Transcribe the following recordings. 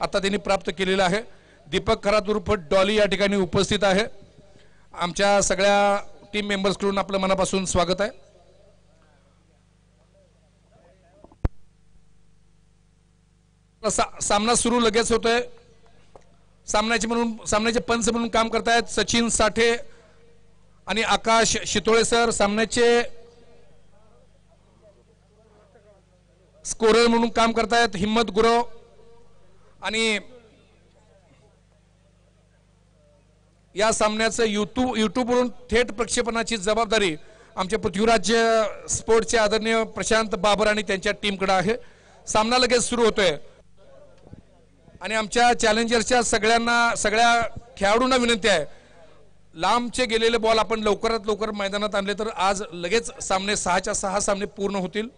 आता त्यांनी प्राप्त केलेलं आहे. दीपक खरात उर्फ डॉली या ठिकाणी उपस्थित आहे. आमच्या सगळ्या टीम मेंबर्सकडून आपलं मनापासून स्वागत आहे. सामना सुरू लगेच होतोय. सामन्याचे पंच म्हणून काम करतायत सचिन साठे आणि आकाश शितोळे सर. सामन्याचे स्कोरर म्हणून काम करतायत हिम्मत गुरव आणि या सामन्याचं यूट्यूबवरून थेट प्रक्षेपणाची जबाबदारी आमच्या पृथ्वीराज स्पोर्ट्सचे आदरणीय प्रशांत बाबर आणि त्यांच्या टीमकडे आहे. सामना लगेच सुरू होतोय आणि आमच्या चॅलेंजर्सच्या सगळ्या खेळाडूंना विनंती आहे, लांबचे गेलेले बॉल आपण लवकरात लवकर मैदानात आणले तर आज लगेच सामने 6च्या 6 सामने पूर्ण होतील.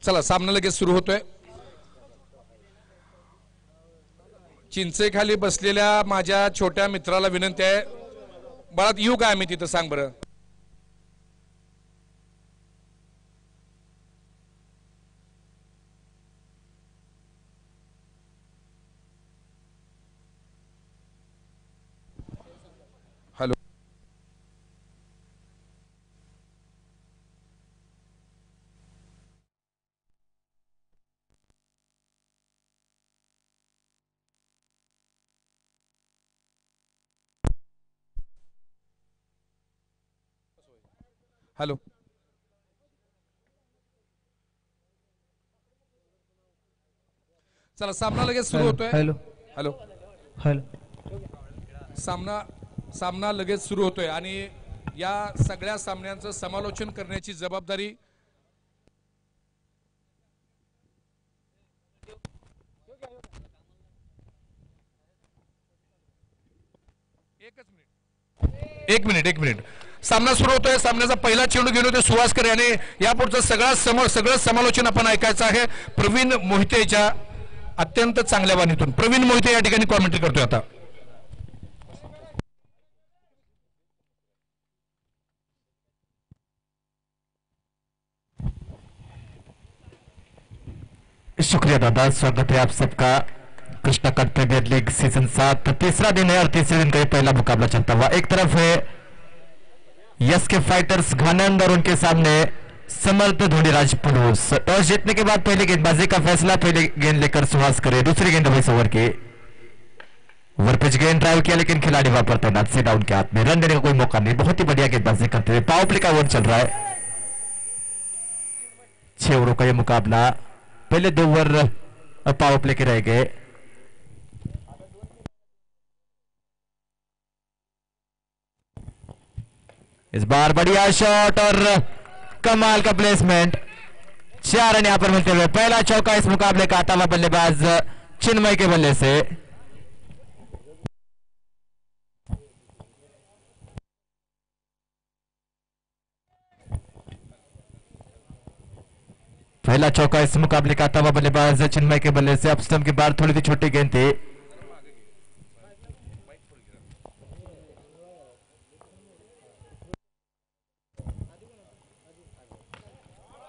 चला सामना लगेच सुरू होतोय. चिंचेखाली बसलेल्या माझ्या छोट्या मित्राला विनंती आहे, बाळात येऊ काय मी तिथं सांग बरं. हॅलो हॅलो चला सामना लगेच सुरू होतोय. हॅलो हॅलो हॅलो सामना लगेच सुरू होतोय आणि या सगळ्या सामन्यांचं समालोचन करण्याची जबाबदारी एक मिनिट सामना सुरू होतोय. सामन्याचा पहिला चेंडू घेऊन होते सुहासकर याने. यापुढचं सगळं समालोचन आपण ऐकायचं आहे प्रवीण मोहितेच्या अत्यंत चांगल्या वाणीतून. प्रवीण मोहिते या ठिकाणी कॉमेंट्री करतोय आता. शुक्रिया दादा, स्वागत है आप सबका Krishna cup premier league season 7 तीसरा दिन है और तीसरे दिन का ये पहला मुकाबला चलता हुआ. एक तरफ है यस के फाइटर्स घानंद और उनके सामने समर्थ धोनीराज पुलूस. टॉस जीतने के बाद पहले गेंदबाजी का फैसला, पहले गेंद लेकर सुहास करे. दूसरी गेंद वही ओवर की ओवरपिच गेंद ड्राइव किया लेकिन खिलाड़ी वहां पर तैनात सीधा उनके हाथ में. रन देने का कोई मौका नहीं. बहुत ही बढ़िया गेंदबाजी करते हुए पावर प्ले का ओवर चल रहा है. 6 ओवरों का यह मुकाबला. पहले 2 ओवर पावर प्ले के रह गए. इस बार बढ़िया शॉट और कमाल का प्लेसमेंट. 4 रन यहां पर मिलते हुए पहला चौका इस मुकाबले का आता हुआ बल्लेबाज चिन्मय के बल्ले से. पहला चौका इस मुकाबले का आता हुआ बल्लेबाज चिन्मय के बल्ले से. अब स्टंप के बाहर थोड़ी सी छोटी गेंद थी.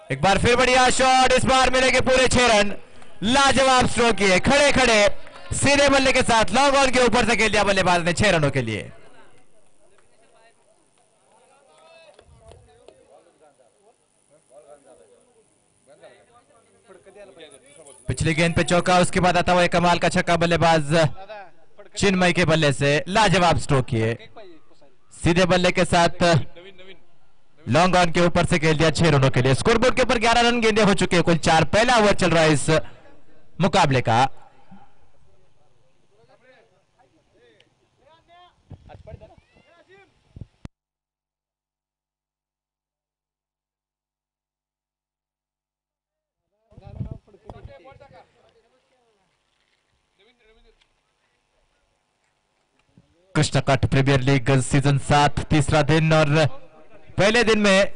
एक बार फिर बढ़िया शॉट. इस बार मिलेंगे पूरे 6 रन. लाजवाब स्ट्रोक किए खड़े खड़े सीधे बल्ले के साथ लॉन्ग ऑन के ऊपर से खेल दिया बल्लेबाज ने 6 रनों के लिए. पिछली गेंद पे चौका, उसके बाद आता हुआ कमाल का छक्का बल्लेबाज चिन्मय के बल्ले से. लाजवाब स्ट्रोक किए सीधे बल्ले के साथ लॉन्ग ऑन के ऊपर से खेल दिया 6 रनों के लिए. स्कोरबोर्ड के ऊपर 11 रन गेंदे हो चुके हैं कुल 4. पहला ओवर चल रहा है इस मुकाबले का. कृष्णकाठ प्रीमियर लीग सीजन 7 तीसरा दिन, और पहले दिन में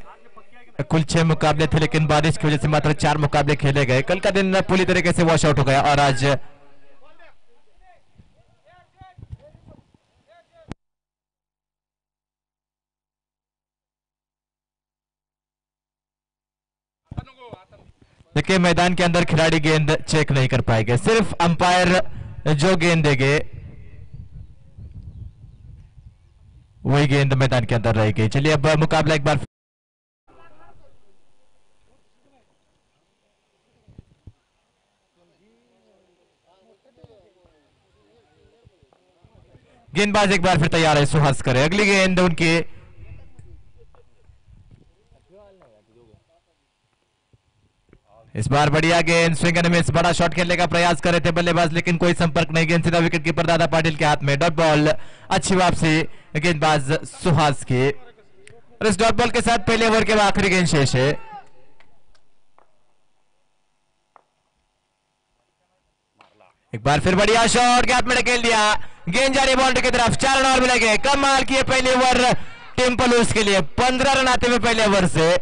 कुल 6 मुकाबले थे, लेकिन बारिश की वजह से मात्र 4 मुकाबले खेले गए। कल का दिन पूरी तरीके से वॉश आउट हो गया और आज देखिए मैदान के अंदर खिलाड़ी गेंद चेक नहीं कर पाएंगे, सिर्फ अंपायर जो गेंद देंगे वही गेंद मैदान के अंदर रहेगी। चलिए अब मुकाबला एक बार गेंदबाज एक बार फिर तैयार है, सुहास करे अगली गेंद उनकी। इस बार बढ़िया गेंद, स्विंग एंड मिस, बड़ा शॉट खेलने का प्रयास कर रहे थे बल्लेबाज, लेकिन कोई संपर्क नहीं। गेंद सीधा विकेट कीपर दादा पाटिल के हाथ में। डॉट बॉल, अच्छी वापसी गेंदबाज सुहास की, और इस डॉट बॉल के साथ पहले ओवर के आखिरी गेंद शेष है। एक बार फिर बढ़िया शॉट, गैप में ढकेल दिया, गेंद जा रही बाउंड्री की तरफ। 4 रन और मिलेंगे। कमाल किए पहले ओवर टीम पलूस के लिए, 15 रन आते हुए पहले ओवर से।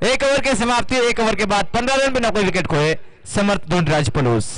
एक ओवर की समाप्ति, एक ओवर के बाद 15 रन बिना कोई विकेट खोए, समर्थ ढूंढराज पलूस।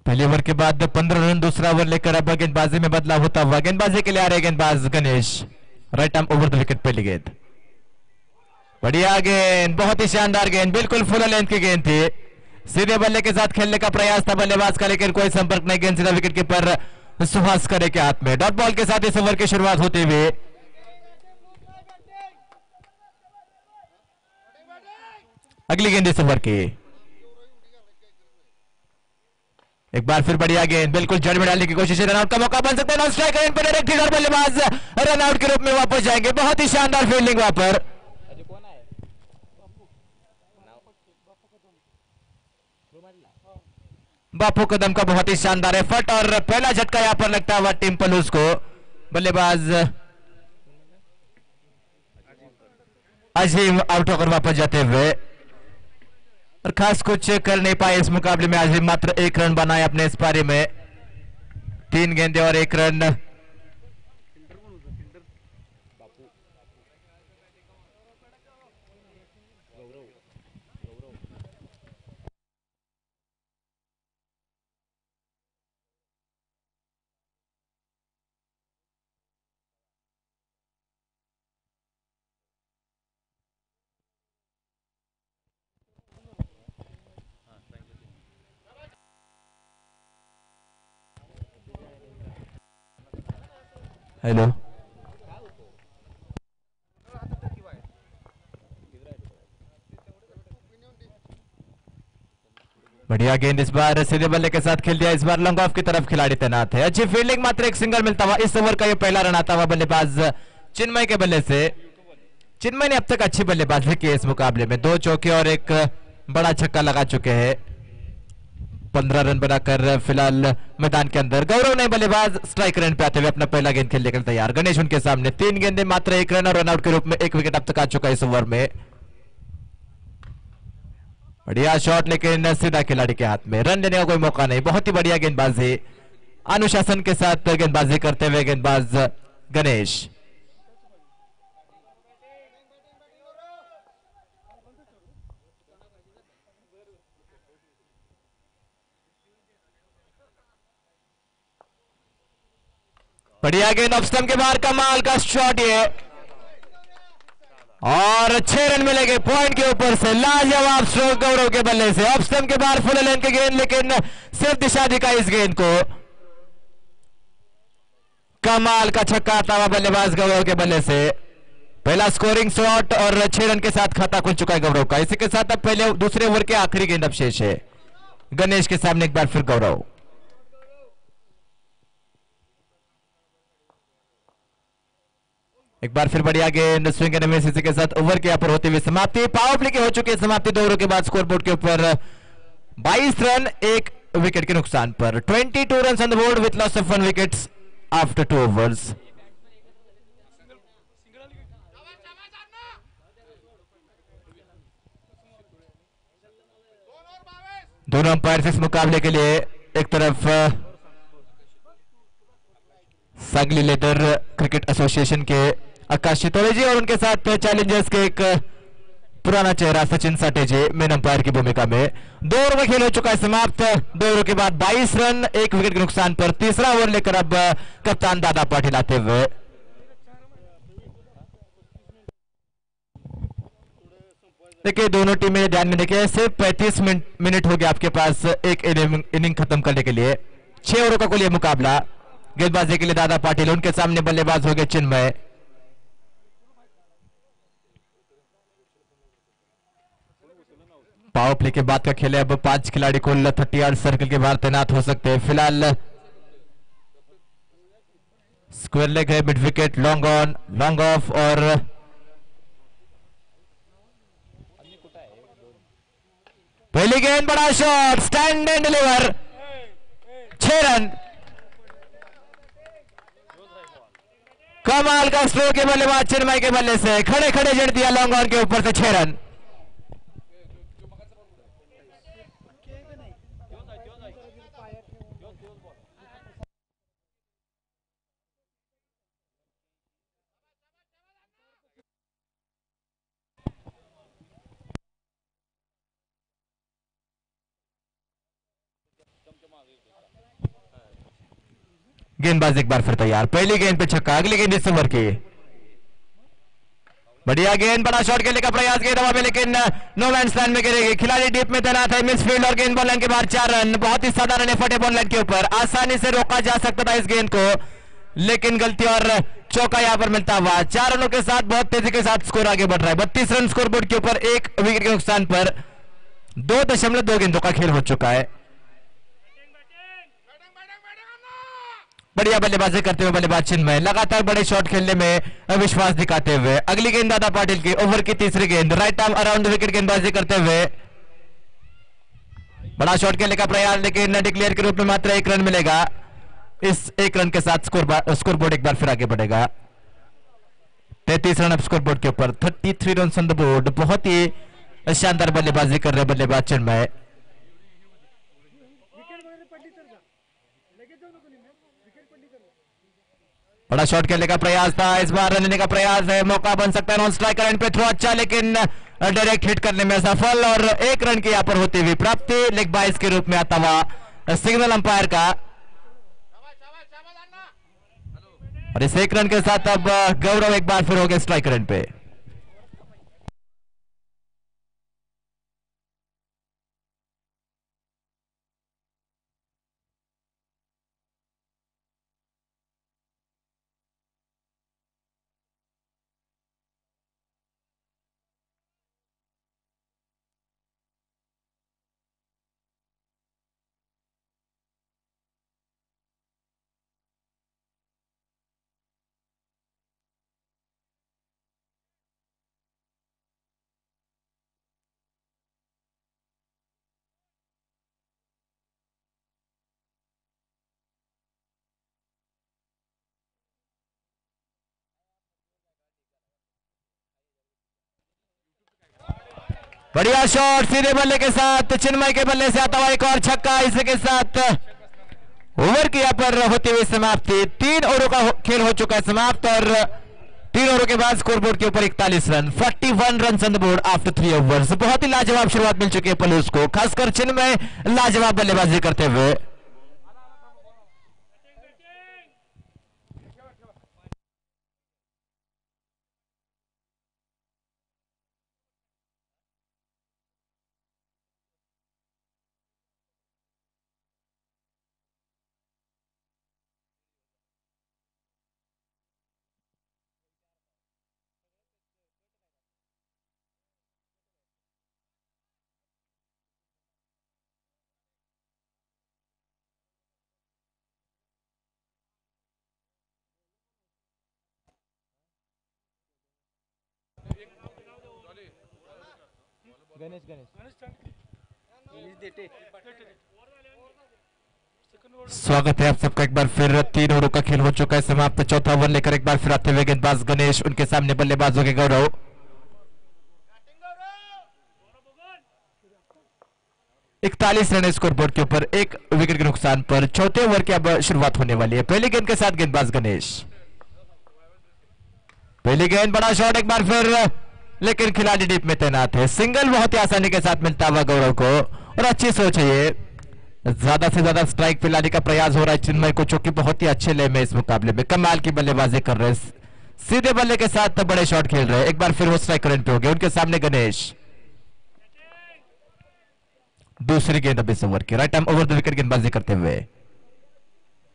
पहले ओवर के बाद 15 रन, दूसरा ओवर लेकर अब गेंदबाजी में बदलाव होता हुआ। गेंदबाजी के लिए आ रहे गेंदबाज Ganesh, right arm over the wicket, पहली गेंद। बढ़िया गेंद, बहुत ही शानदार गेंद, बिल्कुल फुल लेंथ की गेंद थी। सीधे बल्ले के साथ खेलने का प्रयास था बल्लेबाज का, लेकिन कोई संपर्क नहीं। गेंद सीधा विकेट कीपर सुहास करे के हाथ में। डॉट बॉल के साथ इस ओवर की शुरुआत होते हुए अगली गेंद इस ओवर की। एक बार फिर बढ़िया गेंद, बिल्कुल जड़ में डालने की कोशिश है। रनआउट का मौका बन सकता है। नॉन स्ट्राइक रेंज पर डायरेक्ट और बल्लेबाज रनआउट के रूप में वापस जाएंगे। बहुत ही शानदार फील्डिंग वहां पर। बापू कदम का बहुत ही शानदार एफर्ट, और पहला झटका यहां पर लगता हुआ टीम पलूस को। बल्लेबाज अजीम आउट होकर वापस जाते हुए, और खास कुछ कर नहीं पाए इस मुकाबले में। आज मात्र 1 रन बनाए अपने इस पारी में, 3 गेंदे और 1 रन। हेलो, बढ़िया गेंद, इस बार सीधे बल्ले के साथ खेल दिया। इस बार लॉन्ग ऑफ की तरफ खिलाड़ी तैनात है। अच्छी फील्डिंग, मात्र 1 सिंगल मिलता हुआ इस ओवर का ये पहला रन आता हुआ बल्लेबाज चिन्मय के बल्ले से। चिन्मय ने अब तक अच्छी बल्लेबाजी की है इस मुकाबले में, 2 चौके और 1 बड़ा छक्का लगा चुके हैं। 15 रन बनाकर फिलहाल मैदान के अंदर। गौरव ने बल्लेबाज स्ट्राइक रन पे आते हुए अपना पहला गेंद खेलने के लिए तैयार। गणेश उनके सामने, 3 गेंदे, मात्र 1 रन और रनआउट के रूप में 1 विकेट अब तक आ चुका है इस ओवर में। बढ़िया शॉट, लेकिन सीधा खिलाड़ी के हाथ में, रन लेने का कोई मौका नहीं। बहुत ही बढ़िया गेंदबाजी, अनुशासन के साथ गेंदबाजी करते हुए गेंदबाज गणेश। बढ़िया गेंद ऑफ स्टंप के बाहर, कमाल का शॉट ये। और 6 रन मिलेंगे पॉइंट के ऊपर से। लाजवाब स्ट्रोक गौरव के बल्ले से। ऑफ स्टंप के बाहर फुल लेन के गेंद, लेकिन सिर्फ दिशा दिखाई इस गेंद को। कमाल का छक्का आता हुआ बल्लेबाज गौरव के बल्ले से। पहला स्कोरिंग शॉट और 6 रन के साथ खाता खुल चुका है गौरव का। इसी के साथ अब पहले दूसरे ओवर के आखिरी गेंद अब शेष है। गणेश के सामने एक बार फिर गौरव। एक बार फिर बढ़िया गेंद, स्विंग एंड मिस। इसी के साथ ओवर के ऊपर होते हुए समाप्ति। पावर प्ले की हो चुकी है समाप्ति 2 ओवरों के बाद। स्कोरबोर्ड के ऊपर 22 रन 1 विकेट के नुकसान पर। 22 run on the board with loss of 1 wickets after 2 overs. दोनों अंपायर इस मुकाबले के लिए, एक तरफ सांगली लेदर क्रिकेट एसोसिएशन के आकाश चितौड़े जी और उनके साथ चैलेंजर्स के एक पुराना चेहरा सचिन साटे जी मेन अंपायर की भूमिका में। 2 ओवर में खेल हो चुका है समाप्त। 2 ओवर के बाद 22 रन 1 विकेट के नुकसान पर। तीसरा ओवर लेकर अब कप्तान दादा पाटिल आते हुए। देखिए दोनों टीमें ध्यान में देखिए, सिर्फ 35 मिनट हो गया आपके पास एक इनिंग खत्म करने के लिए। 6 ओवरों का कुल यह मुकाबला। गेंदबाजी के लिए दादा पाटिल, उनके सामने बल्लेबाज हो गए चिन्मय। पावर प्ले के बाद का खेल है। अब 5 खिलाड़ी कुल 30 यार्ड सर्कल के बाहर तैनात हो सकते हैं। फिलहाल स्क्वायर लेग है, mid wicket, long on, long off और पहली गेंद, बड़ा shot, stand and deliver, 6 run. कमाल का स्ट्रोक के बल्लेबाज चिन्मय के बल्ले से, खड़े खड़े जड़ दिया लॉन्ग ऑन के ऊपर से 6 रन। गेंदबाज एक बार फिर तैयार। पहली गेंद पे छक्का, अगली गेंद इस ओवर की। बढ़िया गेंद, बड़ा शॉट खेलने का प्रयास किया दवा में, लेकिन नो मैन स्टैंड में गिरेगी। खिलाड़ी डीप में तैनात है, मिस फील्ड और गेंद बॉल लाइन के बाहर 4 रन। बहुत ही साधारण एफर्ट है बॉल लाइन के ऊपर, आसानी से रोका जा सकता था इस गेंद को, लेकिन गलती और चौका यहां पर मिलता हुआ। 4 रनों के साथ बहुत तेजी के साथ स्कोर आगे बढ़ रहा है। 32 रन स्कोरबोर्ड के ऊपर 1 विकेट के नुकसान पर 2.2 गेंदों का खेल हो चुका है। बढ़िया बल्लेबाजी करते हुए बल्लेबाज चिन्मय लगातार बड़े शॉट खेलने में विश्वास दिखाते हुए। अगली गेंद दादा पाटिल की, ओवर की तीसरी गेंद, right arm around the wicket गेंदबाजी करते हुए बड़ा शॉट खेलने का प्रयास, लेकिन डिक्लेयर के रूप में मात्र 1 रन मिलेगा। इस 1 रन के साथ स्कोरबोर्ड एक बार फिर आगे बढ़ेगा। 33 रन अब स्कोरबोर्ड के ऊपर, 33 रन ऑन द बोर्ड। बहुत ही शानदार बल्लेबाजी कर रहे बल्लेबाज चिन्मय। बड़ा शॉट खेलने का प्रयास था, इस बार रन लेने का प्रयास है, मौका बन सकता है नॉन स्ट्राइकर एंड पे थ्रो अच्छा, लेकिन डायरेक्ट हिट करने में सफल और 1 रन की यहां पर होती हुई प्राप्ति लेग बाइस के रूप में आता हुआ सिग्नल अंपायर का। और इस 1 रन के साथ अब गौरव एक बार फिर हो गए स्ट्राइकर एंड पे। बढ़िया शॉट सीधे बल्ले के साथ, चिन्मय के बल्ले से आता हुआ एक और छक्का। इसी के साथ ओवर की यहां पर होती हुई समाप्ति। 3 ओवरों का खेल हो चुका है समाप्त और 3 ओवरों के बाद स्कोरबोर्ड के ऊपर 41 run, 41 run on the board after 3 overs. बहुत ही लाजवाब शुरुआत मिल चुकी है पलूस को, खासकर चिन्मय लाजवाब बल्लेबाजी करते हुए। स्वागत है आप सबका एक बार फिर। 3 ओवरों का खेल हो चुका है समाप्त। चौथा ओवर लेकर एक बार फिर आते हुए गेंदबाज गणेश, उनके सामने बल्लेबाजों के गौरव। 41 रन स्कोर बोर्ड के ऊपर, 1 विकेट के नुकसान पर चौथे ओवर की अब शुरुआत होने वाली है। पहली गेंद के साथ गेंदबाज गणेश, पहली गेंद, बड़ा शॉट एक बार फिर, लेकिन खिलाड़ी डीप में तैनात है। सिंगल बहुत ही आसानी के साथ मिलता हुआ गौरव को, और अच्छी सोच है ये। ज्यादा से ज्यादा स्ट्राइक पिलाने का प्रयास हो रहा है चिन्मय को, जो कि बहुत ही अच्छे ले में इस मुकाबले में कमाल की बल्लेबाजी कर रहे हैं। सीधे बल्ले के साथ बड़े शॉट खेल रहे हैं। एक बार फिर वो स्ट्राइक रन पे हो गए। उनके सामने गणेश, दूसरी गेंद अब इस ओवर की, right arm over the wicket गेंदबाजी करते हुए।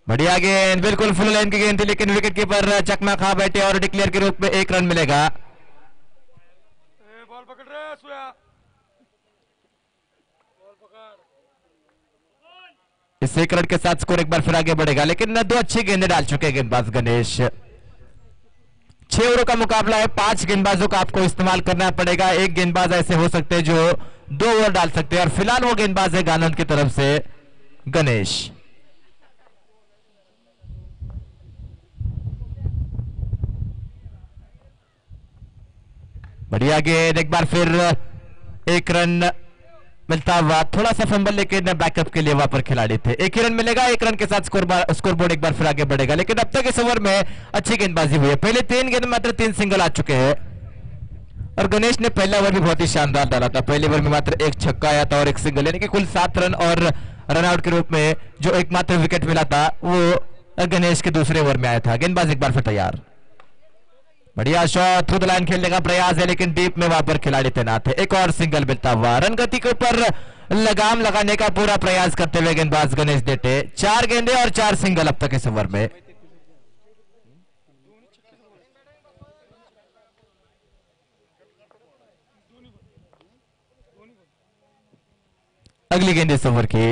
बढ़िया गेंद, बिल्कुल फुल लाइन की गेंद थी, लेकिन विकेट कीपर चकमा खा बैठे और डिक्लेयर के रूप में 1 रन मिलेगा। बॉल पकड़ रहे सुया, इस 1 रन के साथ स्कोर एक बार फिर आगे बढ़ेगा, लेकिन 2 अच्छी गेंदें डाल चुके हैं गेंदबाज गणेश। 6 ओवरों का मुकाबला है, 5 गेंदबाजों का आपको इस्तेमाल करना पड़ेगा। एक गेंदबाज ऐसे हो सकते हैं जो 2 ओवर डाल सकते हैं, और फिलहाल वो गेंदबाज है गानंद की तरफ से गणेश। बढ़िया गेंद, एक बार फिर 1 रन मिलता हुआ, थोड़ा सा फंबल, लेकिन बैकअप के लिए वहां पर खिलाड़ी थे। 1 ही रन मिलेगा। 1 रन के साथ स्कोर बोर्ड एक बार फिर आगे बढ़ेगा, लेकिन अब तक इस ओवर में अच्छी गेंदबाजी हुई है। पहले 3 गेंद में मात्र 3 सिंगल आ चुके हैं, और गणेश ने पहला ओवर भी बहुत ही शानदार डाला था। पहले ओवर में मात्र 1 छक्का आया था और 1 सिंगल, यानी कि कुल 7 रन, और रन आउट के रूप में जो एकमात्र विकेट मिला था वो गणेश के दूसरे ओवर में आया था। गेंदबाज एक बार फिर तैयार, बढ़िया शॉट, थ्रू द लाइन खेलने का प्रयास है, लेकिन डीप में वहां पर खिलाड़ी तैनात है। एक और सिंगल मिलता हुआ, रन गति के ऊपर लगाम लगाने का पूरा प्रयास करते हुए गेंदबाज गणेश देटे। 4 गेंदे और 4 सिंगल अब तक इस ओवर में। अगली गेंद इस ओवर की,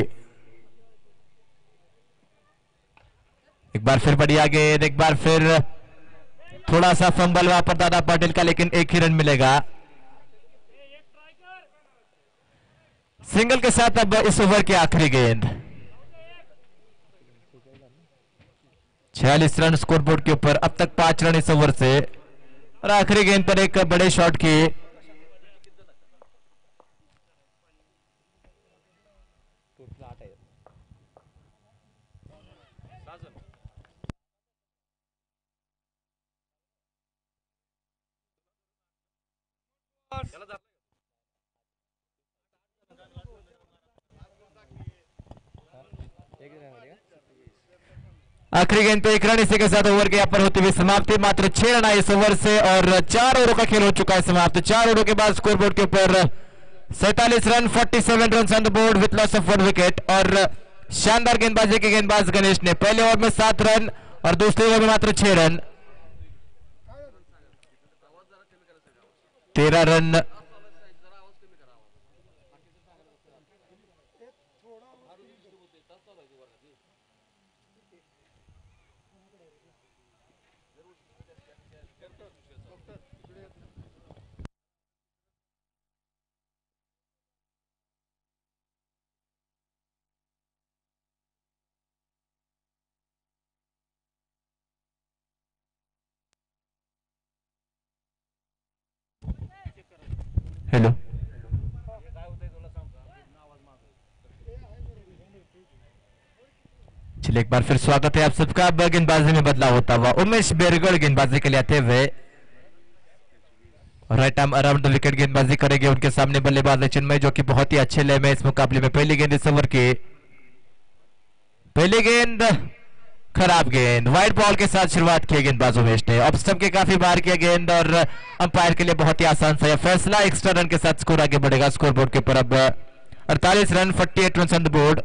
एक बार फिर बढ़िया गेंद, एक बार फिर थोड़ा सा फंबल वहां पर दादा पाटिल का, लेकिन 1 ही रन मिलेगा। सिंगल के साथ अब इस ओवर की आखिरी गेंद, 46 रन स्कोर बोर्ड के ऊपर, अब तक 5 रन इस ओवर से, और आखिरी गेंद पर एक बड़े शॉट की। आखिरी गेंद पे 1 रन, इसी के साथ ओवर के यहाँ पर होती हुई समाप्ति। मात्र 6 रन आए इस ओवर से, और 4 ओवरों का खेल हो चुका है समाप्त। 4 ओवरों के बाद स्कोर बोर्ड के ऊपर 47 run, 47 run on the board with loss of 1 wicket. और शानदार गेंदबाजी के गेंदबाज गणेश ने पहले ओवर में 7 रन और दूसरे ओवर में मात्र 6 रन, 13 रन। हेलो, चलिए एक बार फिर स्वागत है आप सबका। अब गेंदबाजी में बदलाव होता हुआ, उमेश बेरगढ़ गेंदबाजी के लिए आते हुए, right arm around the wicket गेंदबाजी करेंगे। उनके सामने बल्लेबाज है चिन्मय, जो कि बहुत ही अच्छे ले में इस मुकाबले में। पहली गेंद इस ओवर की, पहली गेंद खराब गेंद, वाइड बॉल के साथ शुरुआत की गेंदबाज उमेश ने। ऑफ स्टंप के काफी बाहर किया गेंद, और अंपायर के लिए बहुत ही आसान सा फैसला। एक्स्ट्रा रन के साथ स्कोर आगे बढ़ेगा स्कोर बोर्ड के ऊपर। अब 48 run, 48 run on the board.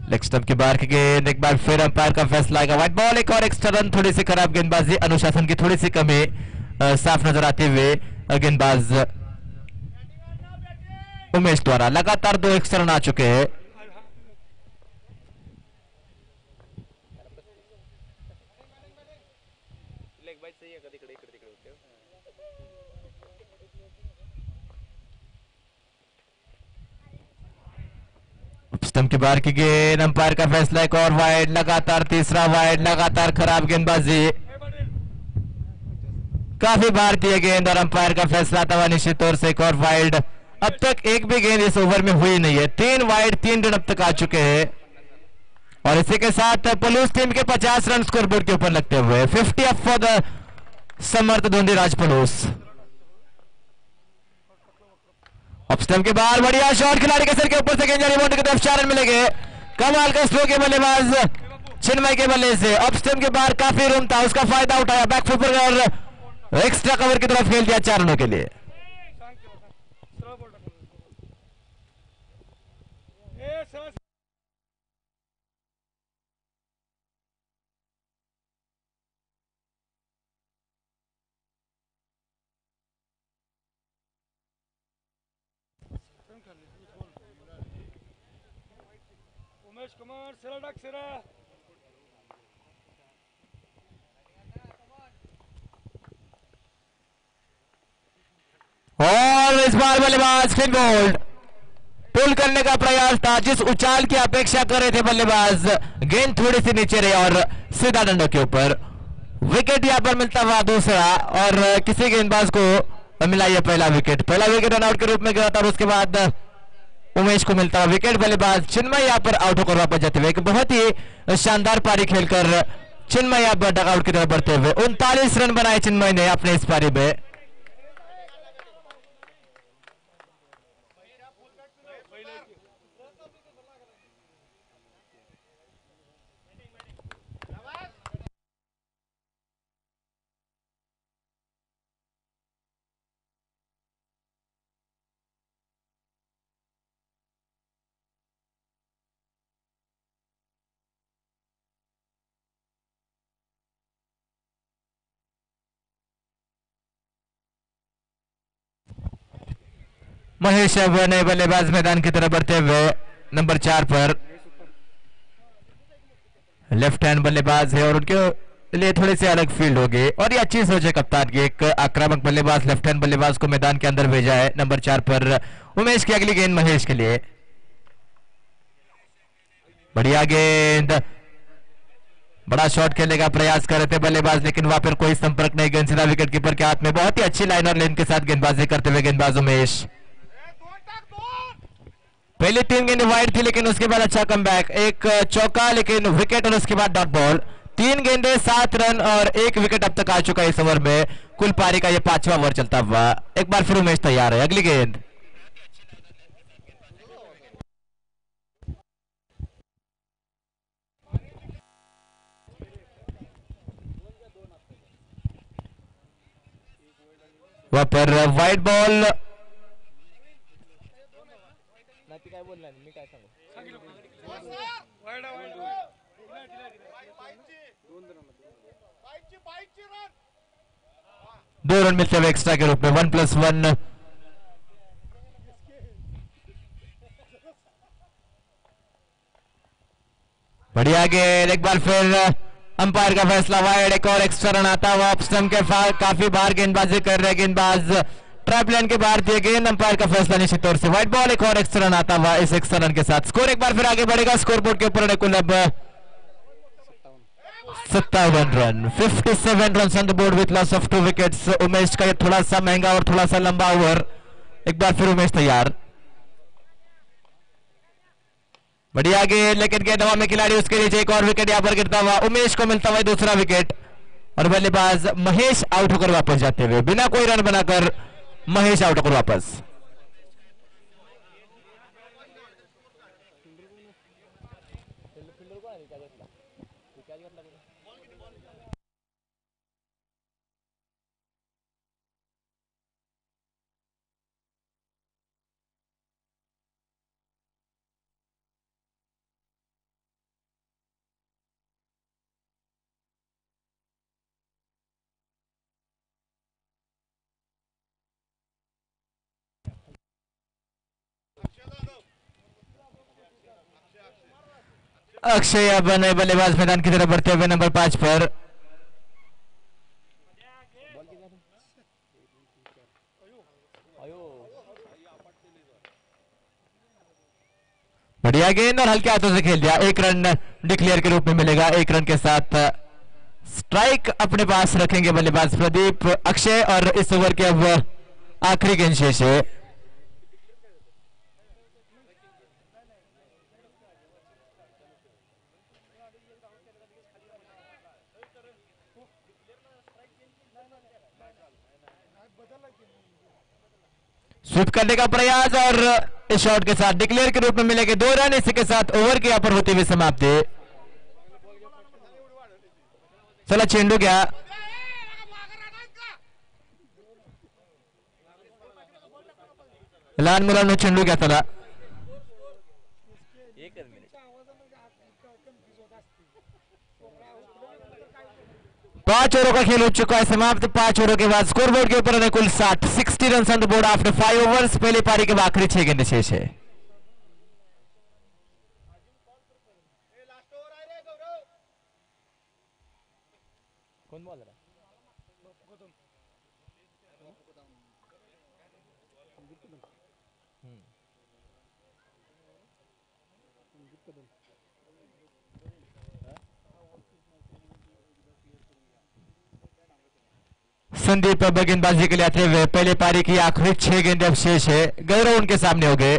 Leg stump के बाहर की गेंद, एक बार फिर अंपायर का फैसला आएगा, व्हाइट बॉल। एक और एक्स्ट्रा रन, थोड़ी सी खराब गेंदबाजी, अनुशासन की थोड़ी सी कमी साफ नजर आते हुए गेंदबाज उमेश द्वारा। लगातार 2 एक्स्ट्रा रन आ चुके हैं। स्टंप के बाहर की गेंद, अंपायर का फैसला एक और वाइड, लगातार तीसरा वाइड, लगातार खराब गेंदबाजी, काफी भारतीय गेंद और अंपायर का फैसला था निश्चित तौर से एक और वाइड। अब तक एक भी गेंद इस ओवर में हुई नहीं है। 3 वाइड 3 रन अब तक आ चुके हैं और इसी के साथ पलूस टीम के 50 रन स्कोरबोर्ड के ऊपर लगते हुए 50 up for the Samarth Dhundiraj Palus. Stump के बाहर बढ़िया शॉट, खिलाड़ी के सिर के ऊपर से गेंद रिबाउंड की तरफ 4 रन मिलेंगे। कमाल का स्ट्रोक के बल्लेबाज चिन्मय के बल्ले से। अब स्टंप के बाहर काफी रूम था, उसका फायदा उठाया, बैकफुट पर एक्स्ट्रा कवर की तरफ खेल दिया 4 रनों के लिए। उमेश कुमार सिरा डाक सिरा। और इस बार बल्लेबाज स्पिन बोल्ड पुल करने का प्रयास था, जिस उछाल की अपेक्षा कर रहे थे बल्लेबाज, गेंद थोड़ी सी नीचे रही और सीधा डंडों के ऊपर। विकेट यहां पर मिलता हुआ दूसरा और किसी गेंदबाज को मिला यह पहला विकेट। पहला विकेट रन आउट के रूप में गया था और उसके बाद उमेश को मिलता हुआ विकेट। बल्लेबाज चिन्मय यहां पर आउट होकर वापस जाते हुए एक बहुत ही शानदार पारी खेलकर चिन्मय यहां पर डगआउट की तरफ बढ़ते हुए 39 रन बनाए चिन्मय ने अपने इस पारी में। महेश अब नए बल्लेबाज मैदान की तरफ बढ़ते हुए नंबर 4 पर लेफ्ट हैंड बल्लेबाज है और उनके लिए थोड़ी सी अलग फील्ड होगी और ये अच्छी सोच है कप्तान की। एक आक्रामक बल्लेबाज लेफ्ट हैंड बल्लेबाज को मैदान के अंदर भेजा है। नंबर 4 पर उमेश की अगली गेंद महेश के लिए। बढ़िया गेंद, बड़ा शॉट खेलने का प्रयास कर रहे थे बल्लेबाज लेकिन वहां पर कोई संपर्क नहीं। गेंद सीधा विकेट कीपर के हाथ में। बहुत ही अच्छी लाइन और लेन के साथ गेंदबाजी करते हुए गेंदबाज उमेश। पहले 3 गेंदें वाइड थी लेकिन उसके बाद अच्छा कमबैक, एक चौका लेकिन विकेट और उसके बाद डॉट बॉल। 3 गेंदें 7 रन और 1 विकेट अब तक आ चुका है इस ओवर में। कुल पारी का यह 5वां ओवर चलता हुआ। एक बार फिर उमेश तैयार है। अगली गेंद वहां पर वाइड बॉल। दो रन मिलते हुए एक्स्ट्रा के रूप में 1+1। बढ़िया गेंद, एक बार फिर अंपायर का फैसला वाइड, एक और एक्स्ट्रा रन आता हुआ। स्टंप के काफी बाहर गेंदबाजी कर रहे गेंदबाज, ट्रैप लाइन के बाहर दिए गेंद, अंपायर का फैसला निश्चित तौर से वाइड बॉल। एक और एक्स्ट्रा रन आता हुआ इस एक्स्ट्रा रन के साथ। स्कोर एक बार फिर आगे बढ़ेगा स्कोर बोर्ड के ऊपर। कुल अब 57 run, 57 run on the board with loss of 2 wickets. Umesh का ये थोड़ा सा महंगा और थोड़ा सा लंबा ओवर। एक बार फिर उमेश तैयार। बढ़िया गेंद लेकिन गेंद हवा में, खिलाड़ी उसके नीचे। एक और विकेट यहां पर गिरता हुआ, उमेश को मिलता हुआ दूसरा विकेट और बल्लेबाज महेश आउट होकर वापस जाते हुए बिना कोई रन बनाकर महेश आउट होकर वापस। अक्षय अब नए बल्लेबाज मैदान की तरफ बढ़ते हुए नंबर 5 पर। बढ़िया गेंद और हल्के हाथों से खेल दिया। एक रन डिक्लेयर के रूप में मिलेगा। एक रन के साथ स्ट्राइक अपने पास रखेंगे बल्लेबाज प्रदीप अक्षय और इस ओवर के अब आखिरी गेंद शेष है। स्वीप करने का प्रयास और इस शॉट के साथ डिक्लेयर के रूप में मिलेंगे 2 रन। इसी के साथ ओवर की यहां पर होती हुई समाप्ति। चला चेंडू गया। लहान मुलांना चेंडू घ्या चला। 5 ओवरों का खेल हो चुका है समाप्त। 5 ओवरों के बाद स्कोरबोर्ड के ऊपर कुल 60 run on the board after 5 overs. पहली पारी के आखिरी 6 गेंदें शेष है। कौन बॉल रहा? संदीप अब गेंदबाजी के लिए आते हुए पहले पारी की आखिरी 6 गेंदें अब शेष है। गौरव उनके सामने हो गए।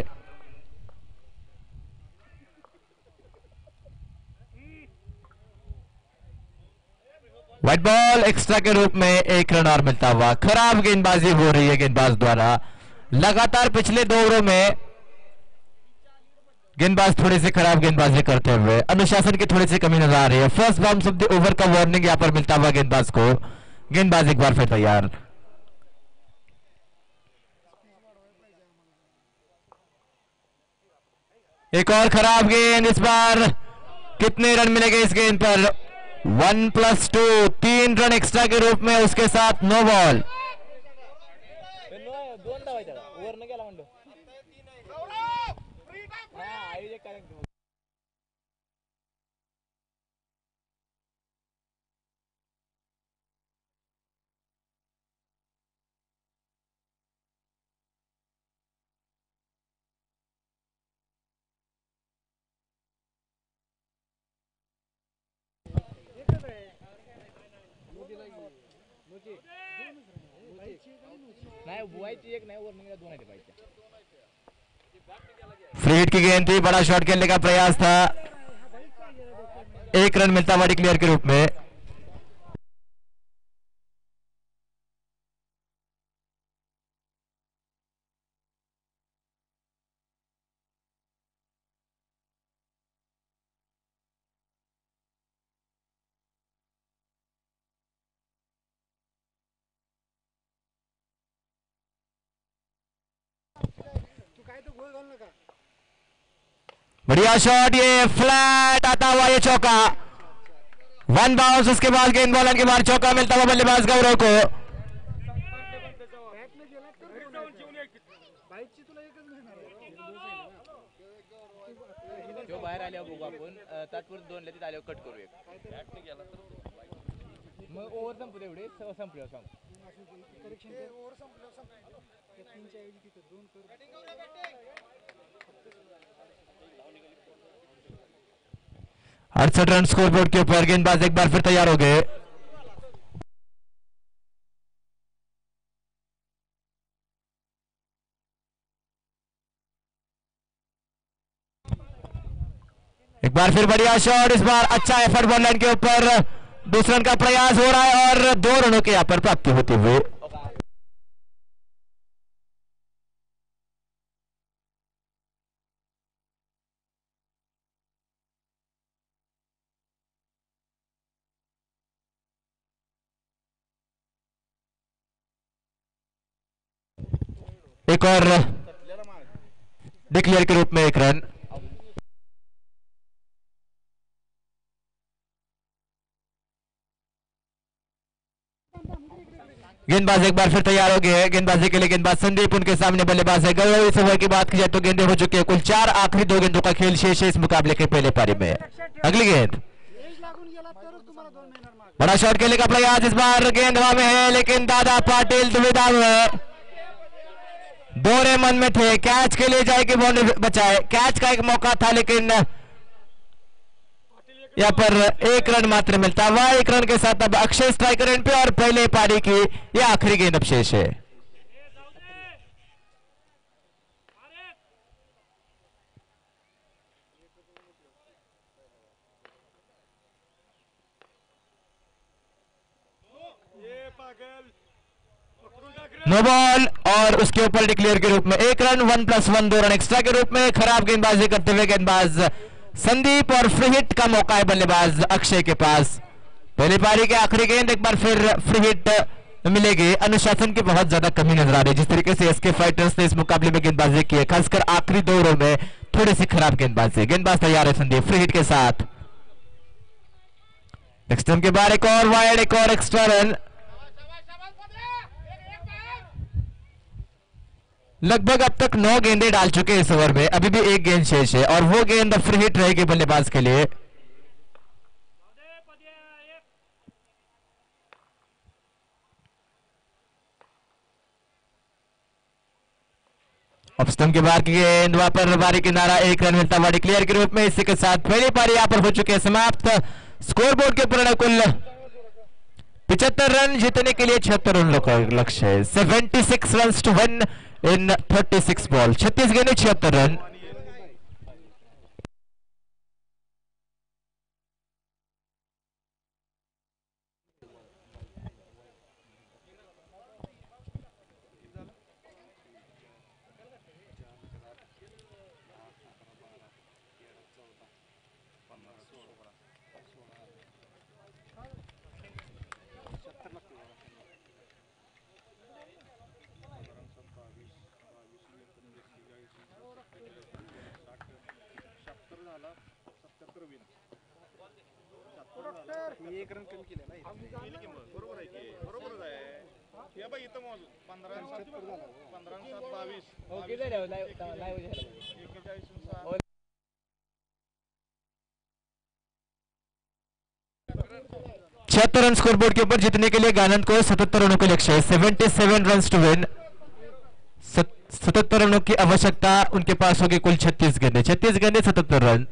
व्हाइट बॉल एक्स्ट्रा के रूप में 1 रन और मिलता हुआ। खराब गेंदबाजी हो रही है गेंदबाज द्वारा। लगातार पिछले 2 ओवरों में गेंदबाज थोड़ी सी खराब गेंदबाजी करते हुए अनुशासन की थोड़ी सी कमी नजर आ रही है। First bounce off the over का वार्निंग यहां पर मिलता हुआ गेंदबाज को। गेंदबाज एक बार फिर तैयार। एक और खराब गेंद। इस बार कितने रन मिलेंगे इस गेंद पर? 1+2 3 रन एक्स्ट्रा के रूप में। उसके साथ नो बॉल। फ्री हिट की गेंद थी। बड़ा शॉट खेलने का प्रयास था। 1 रन मिलता हुआ डिक्लेयर के रूप में। बढ़िया शॉट। ये फ्लैट आता हुआ ये चौका। 1 बाउंस। उसके बाद गेंद बॉलर के बाहर चौका मिलता हुआ बल्लेबाज गौरव को। जो बाहेर आले बघू आपण तात्पुरते 2 लेतीत आले कट करू एक बॅट नाही गेला तर मग ओव्हर संपले एवढे संपले सांग करेक्शन ओव्हर संपले संपले 3 च्या ऐवजी तिथे 2 कर 68 रन स्कोरबोर्ड के ऊपर। गेंदबाज एक बार फिर तैयार हो गए। एक बार फिर बढ़िया शॉट। इस बार अच्छा एफर्ट बॉल लाइन के ऊपर। दूसरे रन का प्रयास हो रहा है और 2 रनों के यहां पर प्राप्ति होते हुए। एक और डिक्लेयर के रूप में 1 रन। गेंदबाज एक बार फिर तैयार हो गए हैं गेंदबाजी के लिए। गेंदबाज संदीप, उनके सामने बल्लेबाज है गौरव। इस ओवर की बात की जाए तो गेंदें हो चुकी है कुल 4, आखिरी 2 गेंदों का खेल शेष है इस मुकाबले के पहले पारी में। अगली गेंद, बड़ा शॉट खेलने का प्रयास, इस बार गेंद हवा में है लेकिन दादा पाटिल दुविधा में, दोहरे मन में थे, कैच के लिए जाएगी बाउंड्री बचाए, कैच का एक मौका था लेकिन यहाँ पर 1 रन मात्र मिलता हुआ। 1 रन के साथ अब अक्षय स्ट्राइकर एंड पे और पहले पारी की यह आखिरी गेंद अब शेष है। नो बॉल और उसके ऊपर डिक्लेयर के रूप में 1 रन, 1+1 2 रन एक्स्ट्रा के रूप में। खराब गेंदबाजी करते हुए गेंदबाज संदीप और फ्री हिट का मौका है बल्लेबाज अक्षय के पास। पहली पारी की आखिरी गेंद, एक बार फिर फ्री हिट मिलेगी। अनुशासन की बहुत ज्यादा कमी नजर आ रही है जिस तरीके से एसके फाइटर्स ने इस मुकाबले में गेंदबाजी की है, खासकर आखिरी 2 ओवरों में थोड़ी सी खराब गेंदबाजी। गेंदबाज तैयार है संदीप फ्री हिट के साथ। नेक्स्ट टाइम के बाद एक और वाइड, एक और एक्स्ट्रा रन। लगभग अब तक 9 गेंदें डाल चुके इस ओवर में, अभी भी 1 गेंद शेष है और वो गेंद फ्री हिट रहेगी बल्लेबाज के लिए। अब स्टंप के बाहर की गेंद, वहां पर बारी किनारा, 1 रन मिलता हुआ डिक्लेयर के रूप में। इसी के साथ पहली पारी यहां पर हो चुकी है समाप्त। स्कोरबोर्ड के ऊपर कुल 75 रन, जीतने के लिए 76 रन का लक्ष्य है। 76 run to win in 36 ball, 36 गेंदें 76 रन। एक रन कमी केले ना बरोबर आहे की बरोबरच आहे हे बघ इथं मोज 15 22 ओके झालं लाईव्ह झालं 41 76 रन स्कोरबोर्ड के ऊपर जीतने के लिए गानंद को 77 रनों का लक्ष्य है। 77 रन टू विन, 77 रनों की आवश्यकता उनके पास होगी। कुल 36 गेंदें, 36 गेंदें 77 रन।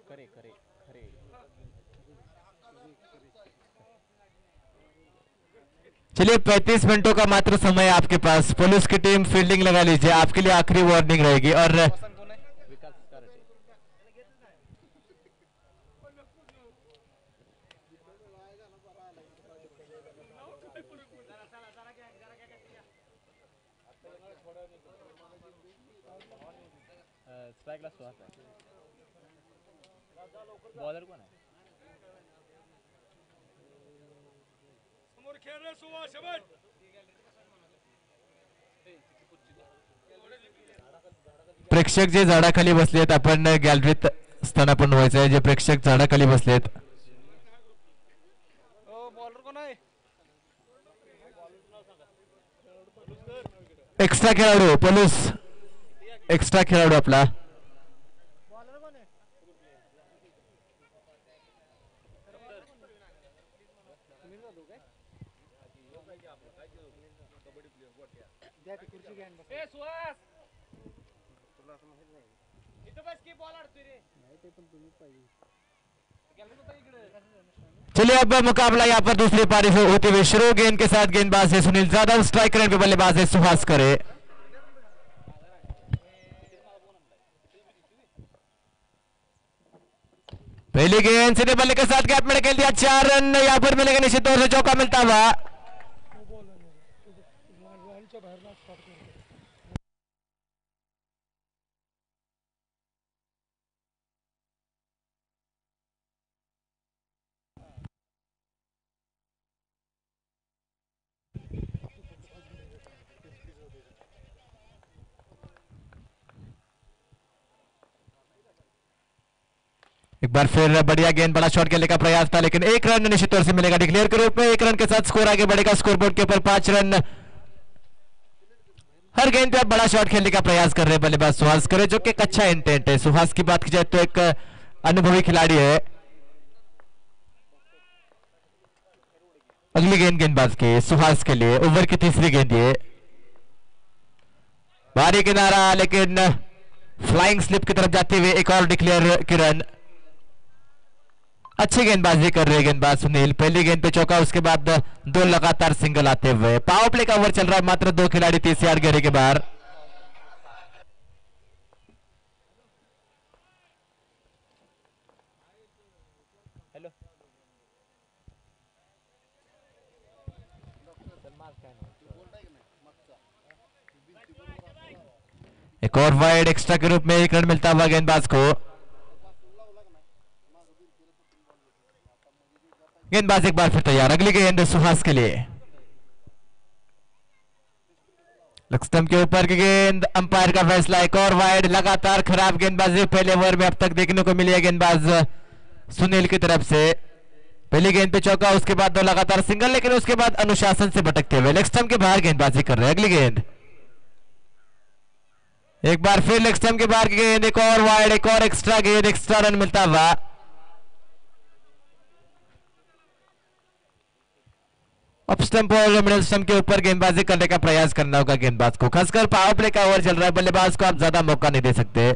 खरे खरे खरे चलिए 35 मिनटों का मात्र समय है आपके पास। पुलिस की टीम फील्डिंग लगा लीजिए, आपके लिए आखिरी वार्निंग रहेगी। और पसंद कौन है? विकास कारटे स्ट्राइकला सुहास आहे. बॉलर कोण आहे? प्रेक्षक जे झाडाखाली बसलेत, आपण गॅलरीत स्थानापन्न व्हायचं आहे. जे प्रेक्षक झाडाखाली बसलेत, बॉलर कोण आहे? एक्स्ट्रा खेळाडू पोलीस, एक्स्ट्रा खेळाडू आपला. चलिए अब मुकाबला यहाँ पर दूसरी पारी से होते हुए शुरू. गेंद के साथ गेंदबाज है सुनील यादव, स्ट्राइक रेंज पे बल्लेबाज है सुहास करे. पहली गेंद सीधे बल्ले के साथ गैप में खेल दिया, 4 रन यहाँ पर मिलेंगे निश्चित तौर से, चौका मिलता हुआ. एक बार फिर बढ़िया गेंद, बड़ा शॉट खेलने का प्रयास था, लेकिन 1 रन निश्चित तौर से मिलेगा डिक्लेयर के रूप में. 1 रन के साथ स्कोर आगे बढ़ेगा. स्कोरबोर्ड के ऊपर 5 रन. हर गेंद पे आप बड़ा शॉट खेलने का प्रयास कर रहे हैं बल्लेबाज सुहास करे, जो कि एक अच्छा इंटेंट है. सुहास की बात की जाए तो एक अनुभवी खिलाड़ी है. अगली गेंद गेंदबाज की सुहास के लिए, ओवर की तीसरी गेंद ये. भारी किनारा, लेकिन फ्लाइंग स्लिप की तरफ जाते हुए एक और डिक्लेयर की रन. अच्छी गेंदबाजी कर रहे हैं गेंदबाज सुनील. पहली गेंद पे चौका, उसके बाद 2 लगातार सिंगल आते हुए. पावर प्ले का ओवर चल रहा है, मात्र 2 खिलाड़ी 30 यार्ड घेरे के बाहर. हेलो एक और वाइड एक्स्ट्रा के रूप में 1 रन मिलता हुआ गेंदबाज को. गेंदबाज एक बार फिर तैयार. अगली गेंद सुहास के लिए. लक्ष्मण के ऊपर की गेंद, अंपायर का फैसला. एक और वाइड. लगातार खराब गेंदबाजी पहले ओवर में अब तक देखने को मिली है गेंदबाज सुनील की तरफ से. पहली गेंद पे चौका, उसके बाद 2 लगातार सिंगल, लेकिन उसके बाद अनुशासन से भटकते हुए लेग स्टंप के बाहर गेंदबाजी कर रहे हैं. अगली गेंद एक बार फिर लेग स्टंप के बाहर की गेंद. एक और वाइड, एक और एक्स्ट्रा गेंद, एक्स्ट्रा रन मिलता हुआ. अप स्टंप और मिडल स्टंप के ऊपर गेंदबाजी करने का प्रयास करना होगा गेंदबाज को. खासकर पावर प्ले का ओवर चल रहा है, बल्लेबाज को आप ज्यादा मौका नहीं दे सकते.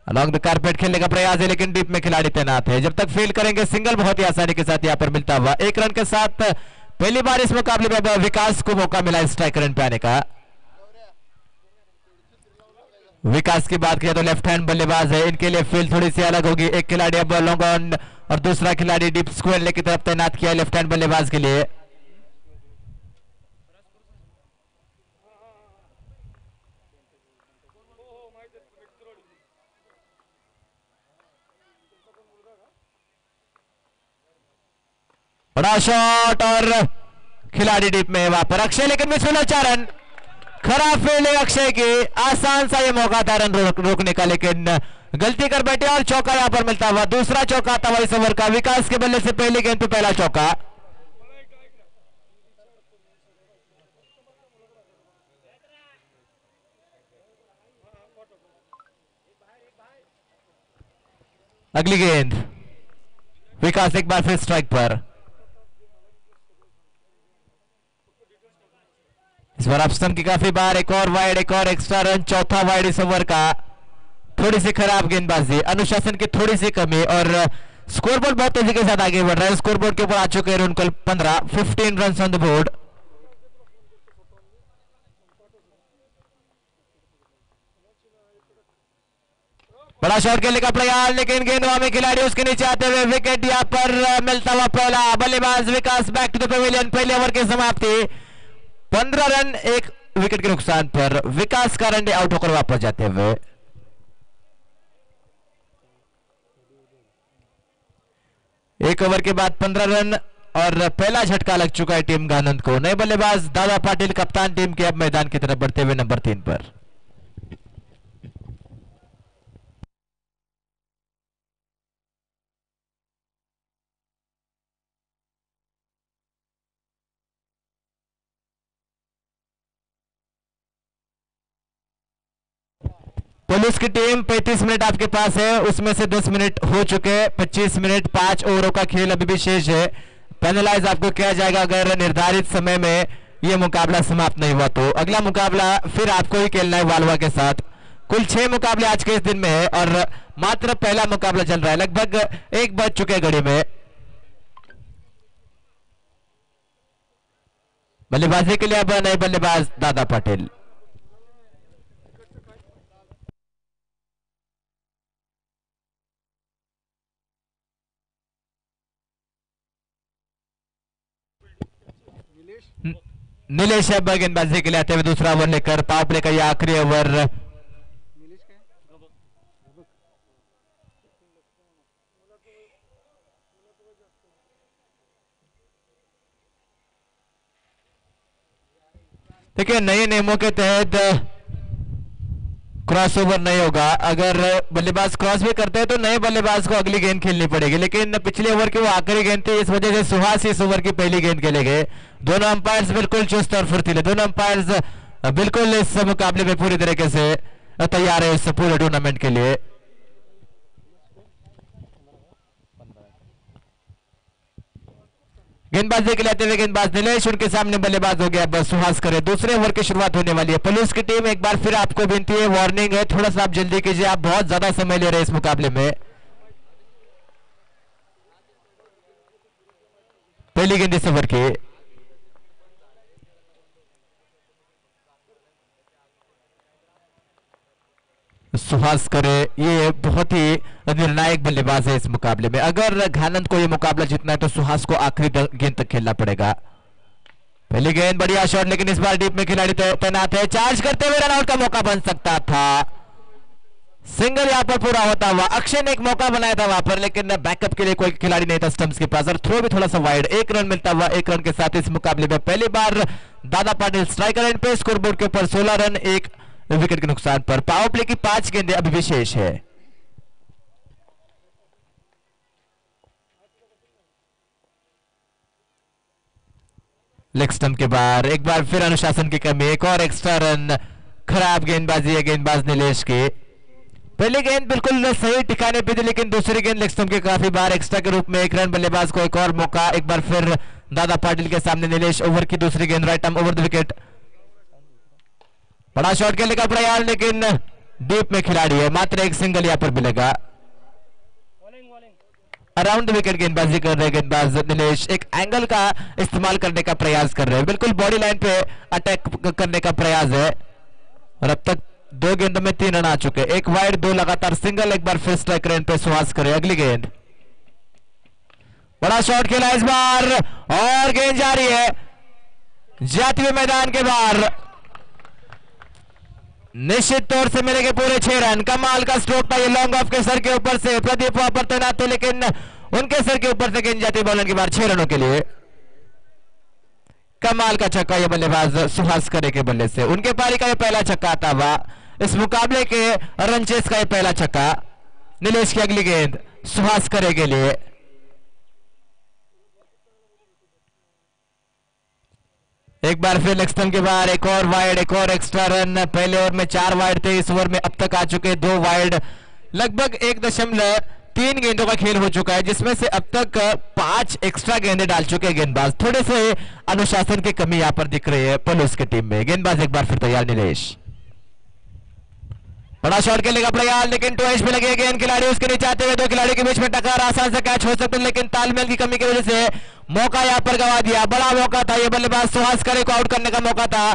अलॉन्ग द कारपेट खेलने का प्रयास है, लेकिन डीप में खिलाड़ी तैनात है. जब तक फील्ड करेंगे सिंगल बहुत ही आसानी के साथ यहां पर मिलता हुआ. 1 रन के साथ पहली बार इस मुकाबले में विकास को मौका मिला स्ट्राइक रन पे आने का. विकास की बात किया तो लेफ्ट हैंड बल्लेबाज है, इनके लिए फील्ड थोड़ी सी अलग होगी. एक खिलाड़ी अब लॉन्ग ऑन और दूसरा खिलाड़ी डीप स्क्वायर की तरफ तैनात किया है लेफ्ट हैंड बल्लेबाज के लिए. बड़ा शॉट और खिलाड़ी डीप में वहां पर अक्षय, लेकिन मिस हुआ 4 रन। खराब फील्डिंग अक्षय की, आसान सा ये मौका था रन रोकने का, लेकिन गलती कर बैठे और चौका यहां पर मिलता हुआ। दूसरा चौका था इस ओवर का, विकास के बल्ले से पहली गेंद पे पहला चौका। अगली गेंद विकास एक बार फिर स्ट्राइक पर। इस बार ऑप्शन की काफी बार, एक और वाइड, एक और एक्स्ट्रा रन, चौथा वाइड इस ओवर का। थोड़ी सी खराब गेंदबाजी, अनुशासन की थोड़ी सी कमी और स्कोरबोर्ड बहुत तेजी के साथ आगे बढ़ रहा है। स्कोरबोर्ड के ऊपर आ चुके हैं उनको 15 रन ऑन द बोर्ड। बड़ा शॉट खेलने का प्रयास, लेकिन गेंदवा में खिलाड़ी उसके नीचे आते हुए विकेट यहां पर मिलता हुआ पहला। बल्लेबाज विकास बैक टू द पेविलियन। पहले ओवर की समाप्ति 15 रन 1 विकेट के नुकसान पर विकास का रन आउट होकर वापस जाते हुए। एक ओवर के बाद 15 रन और पहला झटका लग चुका है टीम गानंद को। नए बल्लेबाज दादा पाटिल कप्तान टीम के अब मैदान की तरफ बढ़ते हुए नंबर 3 पर। पुलिस की टीम 35 मिनट आपके पास है, उसमें से 10 मिनट हो चुके हैं। 25 मिनट 5 ओवरों का खेल अभी भी शेष है। पेनलाइज आपको किया जाएगा अगर निर्धारित समय में यह मुकाबला समाप्त नहीं हुआ तो। अगला मुकाबला फिर आपको ही खेलना है वालवा के साथ। कुल 6 मुकाबले आज के इस दिन में है और मात्र पहला मुकाबला चल रहा है। लगभग 1 बज चुके घड़ी में। बल्लेबाजी के लिए अब नए बल्लेबाज दादा पाटिल। नीलेश अब गेंदबाजी के लिए आते हुए दूसरा ओवर लेकर। पावर प्ले का यह आखिरी ओवर। देखिए नए नियमों के तहत क्रॉस ओवर नहीं होगा। अगर बल्लेबाज क्रॉस भी करते हैं तो नए बल्लेबाज को अगली गेंद खेलनी पड़ेगी, लेकिन पिछले ओवर की वो आखिरी गेंद थी, इस वजह से सुहास इस ओवर की पहली गेंद खेले गए। दोनों अंपायर्स बिल्कुल चुस्त और फुर्तीले, दोनों अंपायर्स बिल्कुल इस मुकाबले में पूरी तरीके से तैयार है इस पूरे टूर्नामेंट के लिए। गेंदबाजी के लिए आते हुए गेंदबाज नीलेश, उनके सामने बल्लेबाज हो गया अब सुहास करे। दूसरे ओवर की शुरुआत होने वाली है। पुलिस की टीम एक बार फिर आपको विनती है, वार्निंग है, थोड़ा सा आप जल्दी कीजिए, आप बहुत ज्यादा समय ले रहे हैं इस मुकाबले में। पहली गेंद इस ओवर की। सुहास करे ये बहुत ही निर्णायक बल्लेबाज है इस मुकाबले में। अगर घानंद को ये मुकाबला जीतना है तो सुहास को आखिरी गेंद तक खेलना पड़ेगा। पहली गेंद बढ़िया शॉट, लेकिन इस बार डीप में खिलाड़ी तैनात है। चार्ज करते हुए रन आउट का मौका बन सकता था। सिंगल यहां पर पूरा होता हुआ। अक्षय ने एक मौका बनाया था वहां पर, लेकिन बैकअप के लिए कोई खिलाड़ी नहीं था स्टंप्स के पास और थ्रो भी थोड़ा सा वाइड। 1 रन मिलता हुआ। 1 रन के साथ इस मुकाबले में पहली बार दादा पाटिल स्ट्राइकर एंड पे। स्कोरबोर्ड के ऊपर 16 रन 1 विकेट के नुकसान पर। पावर प्ले की 5 गेंदें अभी भी शेष है। लेग स्टंप के बाहर एक बार फिर अनुशासन की कमी। एक और एक्स्ट्रा रन। खराब गेंदबाजी है गेंदबाज नीलेश की। पहली गेंद बिल्कुल सही ठिकाने पे थी, लेकिन दूसरी गेंद लेग स्टंप के काफी बार एक्स्ट्रा के रूप में। 1 रन। बल्लेबाज को एक और मौका। एक बार फिर दादा पाटिल के सामने नीलेश। ओवर की दूसरी गेंद right arm over the wicket. बड़ा शॉट खेलने का प्रयास, लेकिन डीप में खिलाड़ी है। मात्र एक सिंगल यहां पर मिलेगा। अराउंड द विकेट गेंदबाजी कर रहे गेंदबाज नीलेश। एक एंगल का इस्तेमाल करने का प्रयास कर रहे हैं। बिल्कुल बॉडी लाइन पे अटैक करने का प्रयास है और अब तक 2 गेंदों में 3 रन आ चुके। 1 वाइड 2 लगातार सिंगल। एक बार फिर स्ट्राइक रेंज पे सुहास करे। अगली गेंद बड़ा शॉट खेला इस बार और गेंद जारी है जाते हुए मैदान के बाहर। निश्चित तौर से मिलेंगे पूरे 6 रन। कमाल का स्ट्रोक था ये लॉन्ग ऑफ के सर के ऊपर से। प्रदीप वहां पर तैनात थे, लेकिन उनके सर के ऊपर से गेंद जाती बॉलर के बाहर 6 रनों के लिए। कमाल का छक्का ये बल्लेबाज सुहास करे के बल्ले से, उनके पारी का ये पहला छक्का आता हुआ इस मुकाबले के रनचेस का ये पहला छक्का। नीलेश की अगली गेंद सुहास करे के लिए। एक बार फिर लेग स्टंप के बाहर एक और वाइड, एक और एक्स्ट्रा रन। पहले ओवर में 4 वाइड थे, इस ओवर में अब तक आ चुके 2 वाइड। लगभग 1.3 गेंदों का खेल हो चुका है, जिसमें से अब तक 5 एक्स्ट्रा गेंदें डाल चुके गेंदबाज। थोड़े से अनुशासन की कमी यहां पर दिख रही है पलूस की टीम में। गेंदबाज एक बार फिर तैयार नीलेश, बड़ा शॉट खेलने का प्रयास, लेकिन टू एज पे लगे गेंद, खिलाड़ी उसके नीचे आते हुए 2 खिलाड़ी के बीच में टक्कर, आसान से कैच हो सकते हैं, लेकिन तालमेल की कमी की वजह से मौका यहां पर गंवा दिया। बड़ा मौका था ये, बल्लेबाज सुहास करे को आउट करने का मौका था,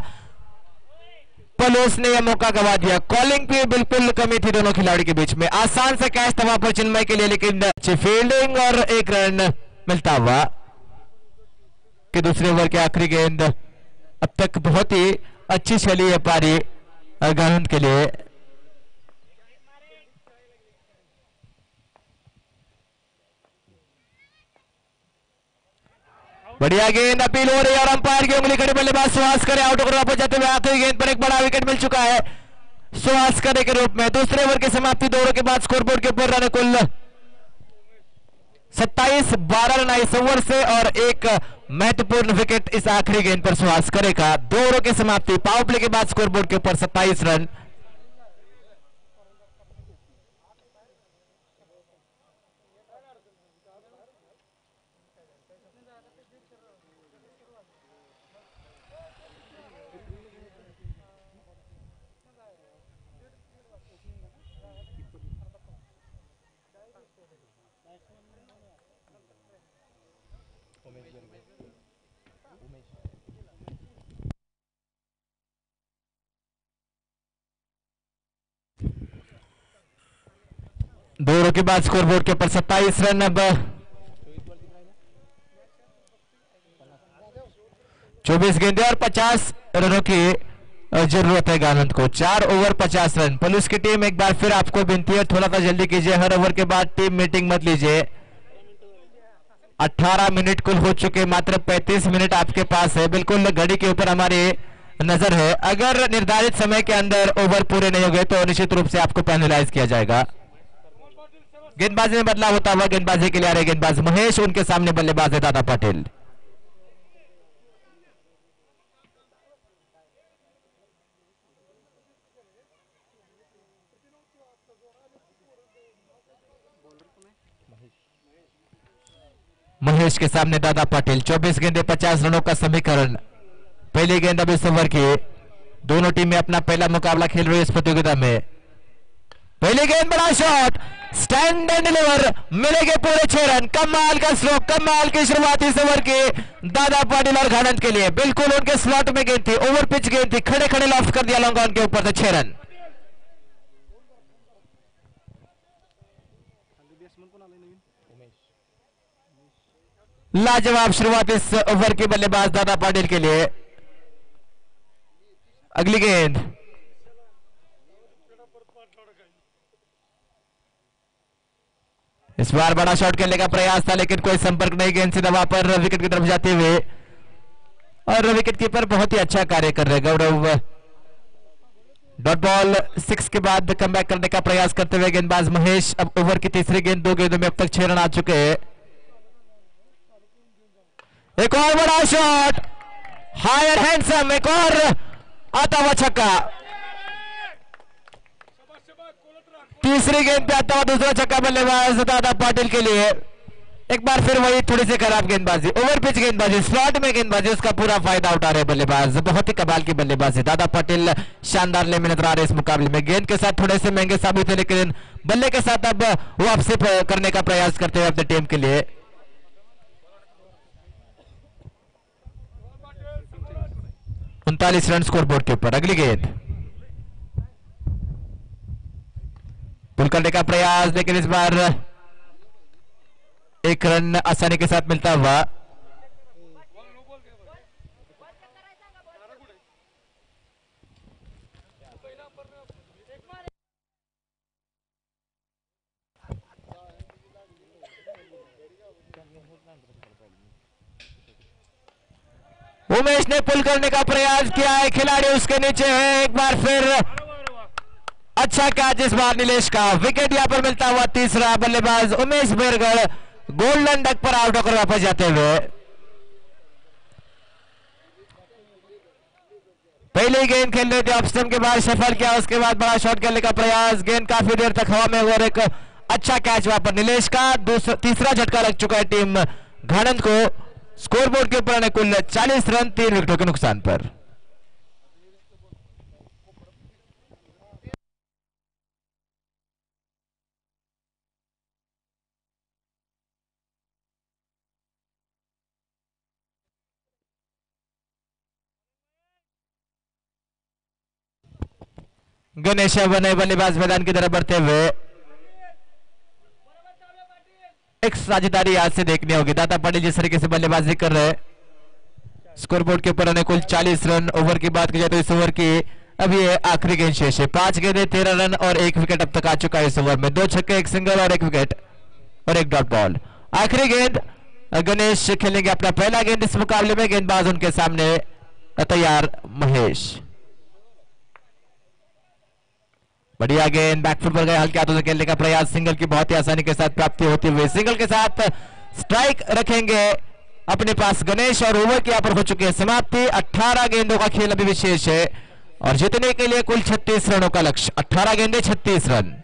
पलूस ने यह मौका गंवा दिया। कॉलिंग की बिल्कुल कमी थी दोनों खिलाड़ी के बीच में। आसान से कैच था वहां पर चिन्मय के लिए, लेकिन अच्छी फील्डिंग और 1 रन मिलता हुआ कि दूसरे ओवर की आखिरी गेंद। अब तक बहुत ही अच्छी चली है पारी गानंद के लिए। बढ़िया गेंद, अपील हो रही है और अंपायर की उंगली खड़ी, बल्लेबाज सुहास करे आउट होकर वापस जाते हुए आखिरी गेंद पर एक बड़ा विकेट मिल चुका है सुहास करे के रूप में। दूसरे ओवर की समाप्ति 2 ओवर के बाद स्कोरबोर्ड के ऊपर रन कुल 27-12 रन इस ओवर से और एक महत्वपूर्ण विकेट इस आखिरी गेंद पर सुहास करे का। 2 ओवर की समाप्ति, पावर प्ले के बाद स्कोरबोर्ड के ऊपर 27 रन। दो ओवर के बाद स्कोरबोर्ड के ऊपर 27 रन। अब 24 गेंदें और 50 रनों की जरूरत है गानंद को। 4 ओवर 50 रन। पुलिस की टीम एक बार फिर आपको विनती है, थोड़ा सा जल्दी कीजिए, हर ओवर के बाद टीम मीटिंग मत लीजिए। 18 मिनट कुल हो चुके, मात्र 35 मिनट आपके पास है। बिल्कुल घड़ी के ऊपर हमारी नजर है। अगर निर्धारित समय के अंदर ओवर पूरे नहीं हो गए तो निश्चित रूप से आपको पेनलाइज किया जाएगा। गेंदबाजी में बदलाव होता हुआ गेंदबाजी के लिए आ रहे गेंदबाज महेश, उनके सामने बल्लेबाज है दादा पाटिल। महेश के सामने दादा पाटिल। 24 गेंदे 50 रनों का समीकरण। पहली गेंद अब इस ओवर की। दोनों टीमें अपना पहला मुकाबला खेल रही है इस प्रतियोगिता में। पहली गेंद, बड़ा शॉट, स्टैंड एंड डिलीवर, मिलेंगे पूरे 6 रन। कमाल का स्ट्रोक, कमाल की शुरुआत इस ओवर की दादा पाटिल और घानंद के लिए। बिल्कुल उनके स्लॉट में गेंद थी, ओवर पिच गेंद थी, खड़े खड़े लॉफ्ट कर दिया लॉन्ग ऑन के ऊपर से 6 रन। लाजवाब शुरुआत इस ओवर की बल्लेबाज दादा पाटिल के लिए। अगली गेंद, इस बार बड़ा शॉट खेलने का प्रयास था लेकिन कोई संपर्क नहीं, गेंद सीधा वहां पर विकेट की तरफ जाते हुए और विकेट कीपर बहुत ही अच्छा कार्य कर रहे गौरव। डॉट बॉल 6 के बाद कमबैक करने का प्रयास करते हुए गेंदबाज महेश। अब ओवर की तीसरी गेंद, 2 गेंदों में अब तक 6 रन आ चुके हैं। एक और बड़ा शॉट, हायर हैंडसम, एक और आता हुआ छक्का। तीसरी गेंद पे आता हुआ दूसरा छक्का बल्लेबाज दादा पाटिल के लिए। एक बार फिर वही थोड़ी सी खराब गेंदबाजी, ओवर पिच गेंदबाजी, स्लॉट में गेंदबाजी, उसका पूरा फायदा उठा रहे बल्लेबाज। बहुत ही कमाल की बल्लेबाजी, दादा पाटिल शानदार ले में नजर आ रहे इस मुकाबले में। गेंद के साथ थोड़े से महंगे साबित है लेकिन बल्ले के साथ अब वापसी करने का प्रयास करते हुए अपनी टीम के लिए। 39 रन स्कोरबोर्ड के ऊपर। अगली गेंद, पुल करने का प्रयास लेकिन इस बार 1 रन आसानी के साथ मिलता हुआ। उमेश ने पुल करने का प्रयास किया है, खिलाड़ी उसके नीचे है। एक बार फिर अच्छा कैच इस बार नीलेश का। विकेट यहां पर मिलता हुआ तीसरा। बल्लेबाज उमेश बेरगढ़ गोल्डन डक पर आउट होकर वापस जाते हुए। पहली गेंद खेल रहे थे, ऑफ स्टंप के बाद सफल किया, उसके बाद बड़ा शॉट खेलने का प्रयास, गेंद काफी देर तक हवा में और एक अच्छा कैच वहां पर नीलेश का। तीसरा झटका लग चुका है टीम घाणंद को। स्कोरबोर्ड के ऊपर कुल 40 रन 3 विकेटों के नुकसान पर। गणेश बने बल्लेबाज मैदान की तरफ बढ़ते हुए। एक साझेदारी आज से देखनी होगी। दाता पाटिल जिस तरीके से बल्लेबाजी कर रहे हैं, स्कोरबोर्ड के ऊपर कुल 40 रन। ओवर की बात की जाए तो इस ओवर की अभी ये आखिरी गेंद शेष है। 5 गेंदें 13 रन और 1 विकेट अब तक आ चुका है इस ओवर में। 2 छक्के, 1 सिंगल और 1 विकेट और 1 डॉट बॉल। आखिरी गेंद गणेश खेलेंगे अपना पहला गेंद इस मुकाबले में। गेंदबाज उनके सामने तैयार महेश। बढ़िया गेंद बैकफुट पर गए, हल्के हाथों से खेलने का प्रयास, सिंगल की बहुत ही आसानी के साथ प्राप्ति होती हुई। सिंगल के साथ स्ट्राइक रखेंगे अपने पास गणेश और ओवर के यहां पर हो चुके हैं समाप्ति। 18 गेंदों का खेल अभी विशेष है और जीतने के लिए कुल 36 रनों का लक्ष्य। 18 गेंदें 36 रन।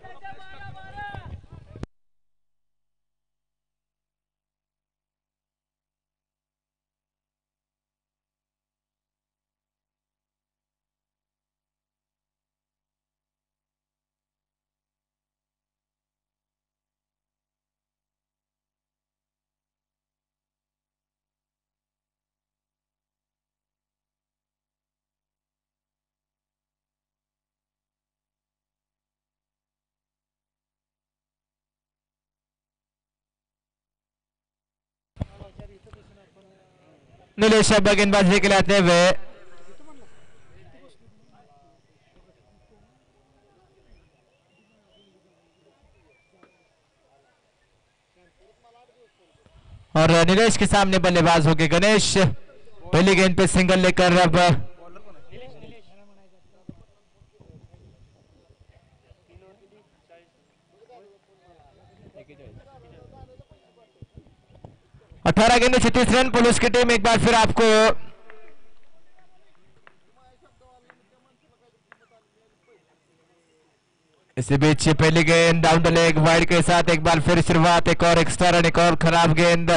नीलेश गेंदबाजी के लिए आते हुए और नीलेश के सामने बल्लेबाज हो गए गणेश। पहली गेंद पे सिंगल लेकर अब 18 गेंद 36 रन। पुलिस की टीम एक बार फिर आपको इसी बीच पहली गेंद डाउन द लेग वाइड के साथ एक बार फिर शुरुआत। एक और एक्स्ट्रा रन, एक और खराब गेंद।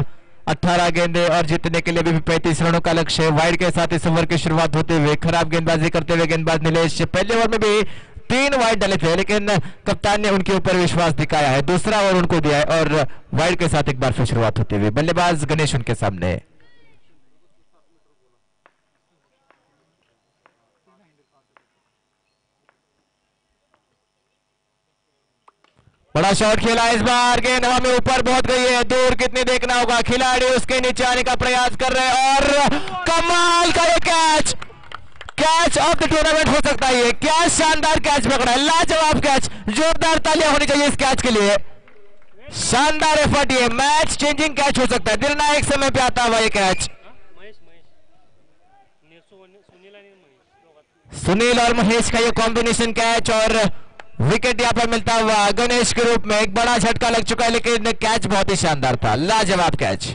18 गेंदें और जीतने के लिए भी 35 रनों का लक्ष्य है। वाइड के साथ इस ओवर की शुरुआत होते हुए खराब गेंदबाजी करते हुए गेंदबाज नीलेश। पहले ओवर में भी 3 वाइड डाले थे लेकिन कप्तान ने उनके ऊपर विश्वास दिखाया है। दूसरा ओवर उनको दिया है और वाइड के साथ एक बार फिर शुरुआत होते हुए बल्लेबाज गणेश उनके सामने। बड़ा शॉट खेला इस बार, गेंद हवा में ऊपर बहुत गई है, दूर कितनी देखना होगा। खिलाड़ी उसके नीचे आने का प्रयास कर रहे हैं और कमाल का ये catch, catch of the tournament हो सकता है। ये क्या शानदार कैच पकड़ा है, लाजवाब कैच। जोरदार तालियां होनी चाहिए इस कैच के लिए। शानदार एफर्ट, ये मैच चेंजिंग कैच हो सकता है। निर्णायक समय पे आता हुआ ये कैच। सुनील और महेश का ये कॉम्बिनेशन कैच और विकेट यहां पर मिलता हुआ गणेश के रूप में। एक बड़ा झटका लग चुका है लेकिन कैच बहुत ही शानदार था, लाजवाब कैच।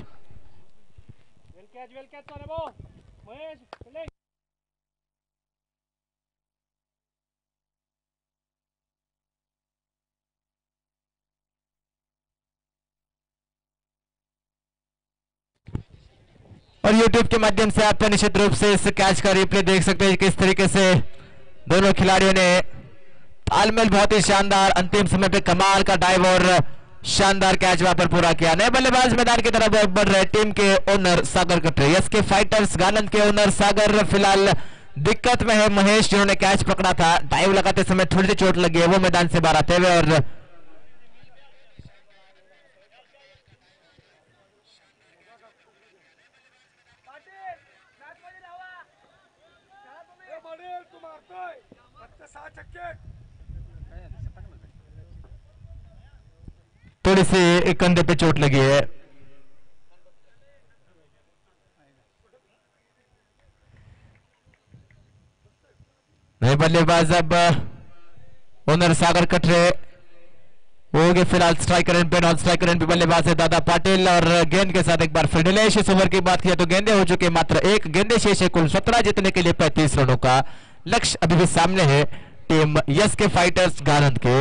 और YouTube के माध्यम से आप निश्चित रूप से इस कैच का रिप्ले देख सकते हैं किस तरीके से दोनों खिलाड़ियों ने तालमेल बहुत ही शानदार, अंतिम समय पे कमाल का डाइव और शानदार कैच वहां पर पूरा किया। नए बल्लेबाज मैदान की तरफ बढ़ रहे टीम के ओनर सागर कटरे। एसके फाइटर्स गानंद के ओनर सागर फिलहाल दिक्कत में है। महेश जिन्होंने कैच पकड़ा था, डाइव लगाते समय थोड़ी सी चोट लगी है, वो मैदान से बाहर आते हुए और थोड़ी सी कंधे पे चोट लगी है। नए बल्लेबाज अब ओनर सागर कटरे होंगे फिलहाल स्ट्राइकर एंड पे, नॉन स्ट्राइकर एंड पे बल्लेबाज है दादा पाटिल। और गेंद के साथ एक बार फिर निलेश। इस ओवर की बात किया तो गेंदे हो चुके मात्र एक, गेंदे शेष है कुल 17, जीतने के लिए 35 रनों का लक्ष्य अभी भी सामने है टीम यस के फाइटर्स गारंत के।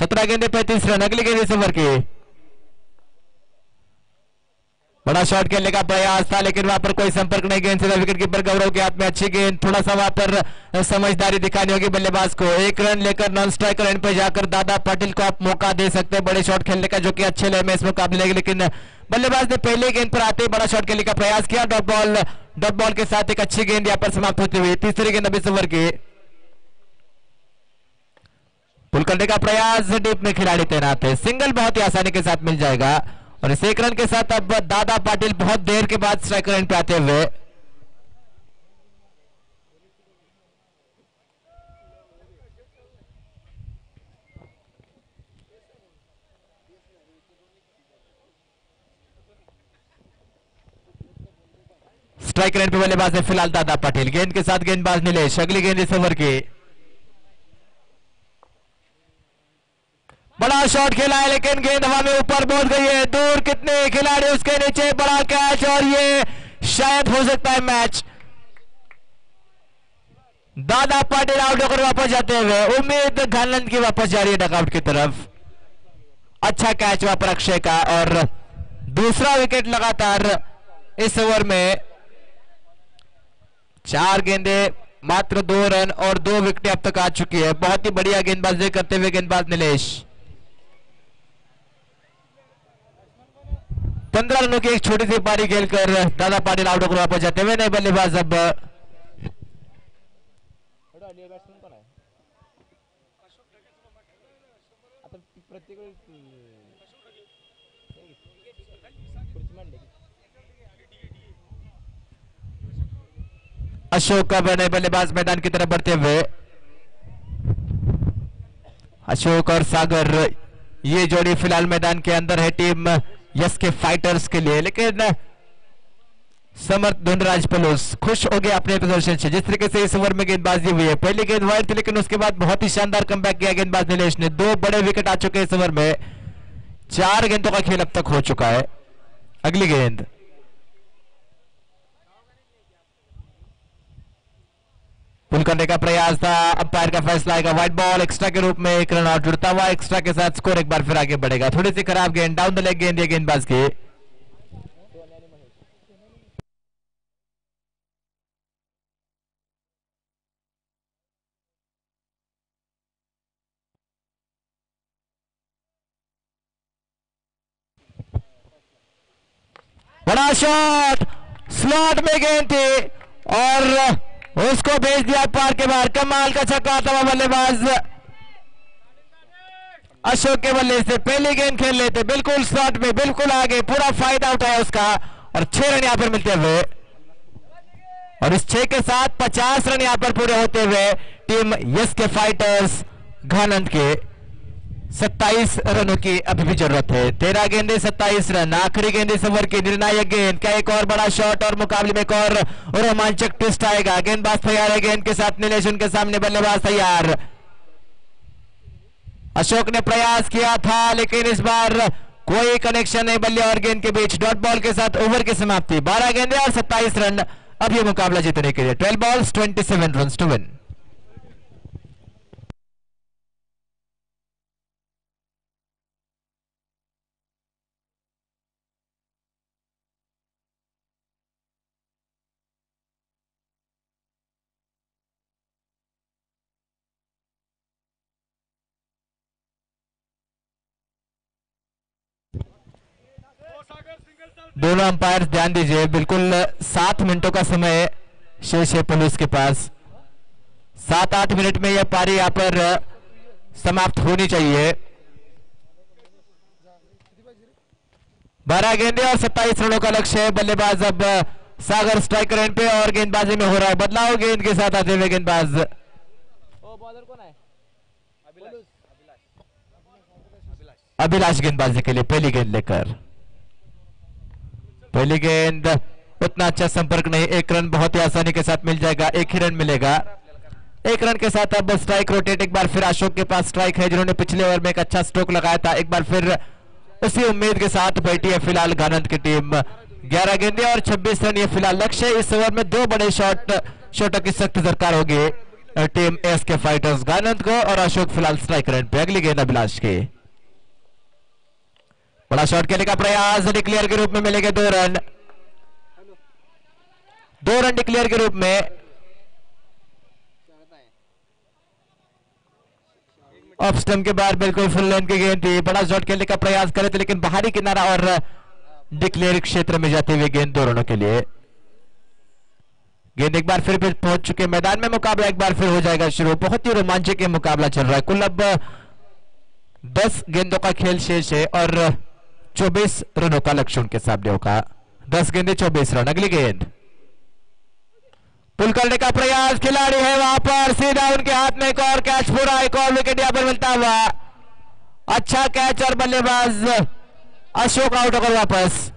17 गेंदे 35 रन। अगली गेंद इस ओवर की, बड़ा शॉट खेलने का प्रयास था लेकिन वहां पर कोई संपर्क नहीं, गेंद से विकेट कीपर गौरव के हाथ में अच्छी गेंद। थोड़ा सा वहां पर समझदारी दिखानी होगी बल्लेबाज को। एक रन लेकर नॉन स्ट्राइकर एंड पे जाकर दादा पाटिल को आप मौका दे सकते हैं बड़े शॉट खेलने का, जो कि अच्छे लय में इस मुकाबले, लेकिन बल्लेबाज ने पहले गेंद पर आते बड़ा शॉट खेलने का प्रयास किया। डॉट बॉल के साथ एक अच्छी गेंद यहां पर समाप्त होती हुई। तीसरी गेंद अब इस ओवर की, पुल करने का प्रयास, डीप में खिलाड़ी तैनात है, सिंगल बहुत ही आसानी के साथ मिल जाएगा। और इस एक रन के साथ अब दादा पाटिल बहुत देर के बाद स्ट्राइकर एंड पे आते हुए। स्ट्राइकर एंड पे बल्लेबाज है फिलहाल दादा पाटिल, गेंद के साथ गेंदबाज नीलेश। अगली गेंद इस ओवर की, बड़ा शॉट खेला है लेकिन गेंद हवा में ऊपर पहुंच गई है, दूर कितने खिलाड़ी उसके नीचे, बड़ा कैच और ये शायद हो सकता है मैच। दादा पाटिल आउट होकर वापस जाते हुए, उम्मीद घानंद की वापस जा रही है डगआउट की तरफ। अच्छा कैच वहां पर अक्षय का और दूसरा विकेट लगातार इस ओवर में। 4 गेंदे मात्र 2 रन और 2 विकेट अब तक आ चुकी है। बहुत ही बढ़िया गेंदबाजी करते हुए गेंदबाज नीलेश। 15 रनों की एक छोटी सी पारी खेलकर दादा पाटिल आउट होकर वापस जाते हुए। नए बल्लेबाज अब अशोक का नए बल्लेबाज मैदान की तरफ बढ़ते हुए। अशोक और सागर ये जोड़ी फिलहाल मैदान के अंदर है टीम यस के फाइटर्स के लिए, लेकिन समर्थ धुंधराज पलूस खुश हो गए अपने प्रदर्शन से, जिस तरीके से इस ओवर में गेंदबाजी हुई है। पहली गेंद वाइड थी लेकिन उसके बाद बहुत ही शानदार कमबैक किया गेंदबाज नीलेश ने। 2 बड़े विकेट आ चुके हैं इस ओवर में, 4 गेंदों का खेल अब तक हो चुका है। अगली गेंद, पुल करने का प्रयास था, अंपायर का फैसला आएगा व्हाइट बॉल। एक्स्ट्रा के रूप में 1 रन आउट जुड़ता हुआ, एक्स्ट्रा के साथ स्कोर एक बार फिर आगे बढ़ेगा। थोड़ी सी खराब गेंद, डाउन द लेग गेंद ये गेंदबाज की। बड़ा शॉट, स्लॉट में गेंद थी और उसको भेज दिया पार के बाहर। कमाल का छक्का था बल्लेबाज अशोक के बल्ले से। पहली गेंद खेल लेते बिल्कुल स्लॉट में, बिल्कुल आगे, पूरा फायदा उठाया उसका और 6 रन यहां पर मिलते हुए। और इस 6 के साथ 50 रन यहां पर पूरे होते हुए टीम यस के फाइटर्स घानंद के 27 रनों की अभी भी जरूरत है। 13 गेंदे 27 रन। आखिरी गेंद इस ओवर की, निर्णायक गेंद। क्या एक और बड़ा शॉट और मुकाबले में एक और रोमांचक ट्विस्ट आएगा? गेंदबाज तैयार है, गेंद के साथ नीलेश उनके सामने, बल्लेबाज तैयार। अशोक ने प्रयास किया था लेकिन इस बार कोई कनेक्शन नहीं बल्ले और गेंद के बीच। डॉट बॉल के साथ ओवर की समाप्ति। 12 गेंदे और 27 रन अब यह मुकाबला जीतने के लिए। 12 बॉल्स 27 रन टू विन। दोनों अंपायर ध्यान दीजिए, बिल्कुल 7 मिनटों का समय शेष है पुलिस के पास। 7-8 मिनट में यह पारी यहां पर समाप्त होनी चाहिए। 12 गेंदे और 27 रनों का लक्ष्य है। बल्लेबाज अब सागर स्ट्राइकर एंड पे और गेंदबाजी में हो रहा है बदलाव। गेंद के साथ आते हुए गेंदबाज अभिलाष गेंदबाजी के लिए पहली गेंद लेकर। पहली गेंद उतना अच्छा संपर्क नहीं, 1 रन बहुत ही आसानी के साथ मिल जाएगा, 1 ही रन मिलेगा। 1 रन के साथ अब स्ट्राइक रोटेट। एक बार फिर अशोक के पास स्ट्राइक है, जिन्होंने पिछले ओवर में एक अच्छा स्ट्रोक लगाया था। एक बार फिर उसी उम्मीद के साथ बैठी है फिलहाल गानंद की टीम। 11 गेंदे और 26 रन ये फिलहाल लक्ष्य है। इस ओवर में 2 बड़े शॉटों की सख्त दरकार होगी टीम एसके फाइटर्स गानंद को, और अशोक फिलहाल स्ट्राइक रेंज पे। अगली गेंद अभिलाष की, बड़ा शॉट खेलने का प्रयास, डिक्लेयर के रूप में मिलेंगे 2 रन। 2 रन डिक्लेयर के रूप में। ऑफ स्टंप के बाहर बिल्कुल फुल लेंथ की गेंद थी, बड़ा शॉट खेलने का प्रयास करे थे लेकिन बाहरी किनारा और डिक्लेयर क्षेत्र में जाते हुए गेंद 2 रनों के लिए। गेंद एक बार फिर पहुंच चुके मैदान में, मुकाबला एक बार फिर हो जाएगा शुरू। बहुत ही रोमांचक मुकाबला चल रहा है। कुल अब 10 गेंदों का खेल शेष है और 24 रनों का लक्ष्य उनके सामने होगा। 10 गेंदे 24 रन। अगली गेंद पुल करने का प्रयास, खिलाड़ी है वहां पर, सीधा उनके हाथ में एक और कैच, पूरा एक और विकेट यहां पर मिलता हुआ। अच्छा कैच और बल्लेबाज अशोक आउट होकर वापस।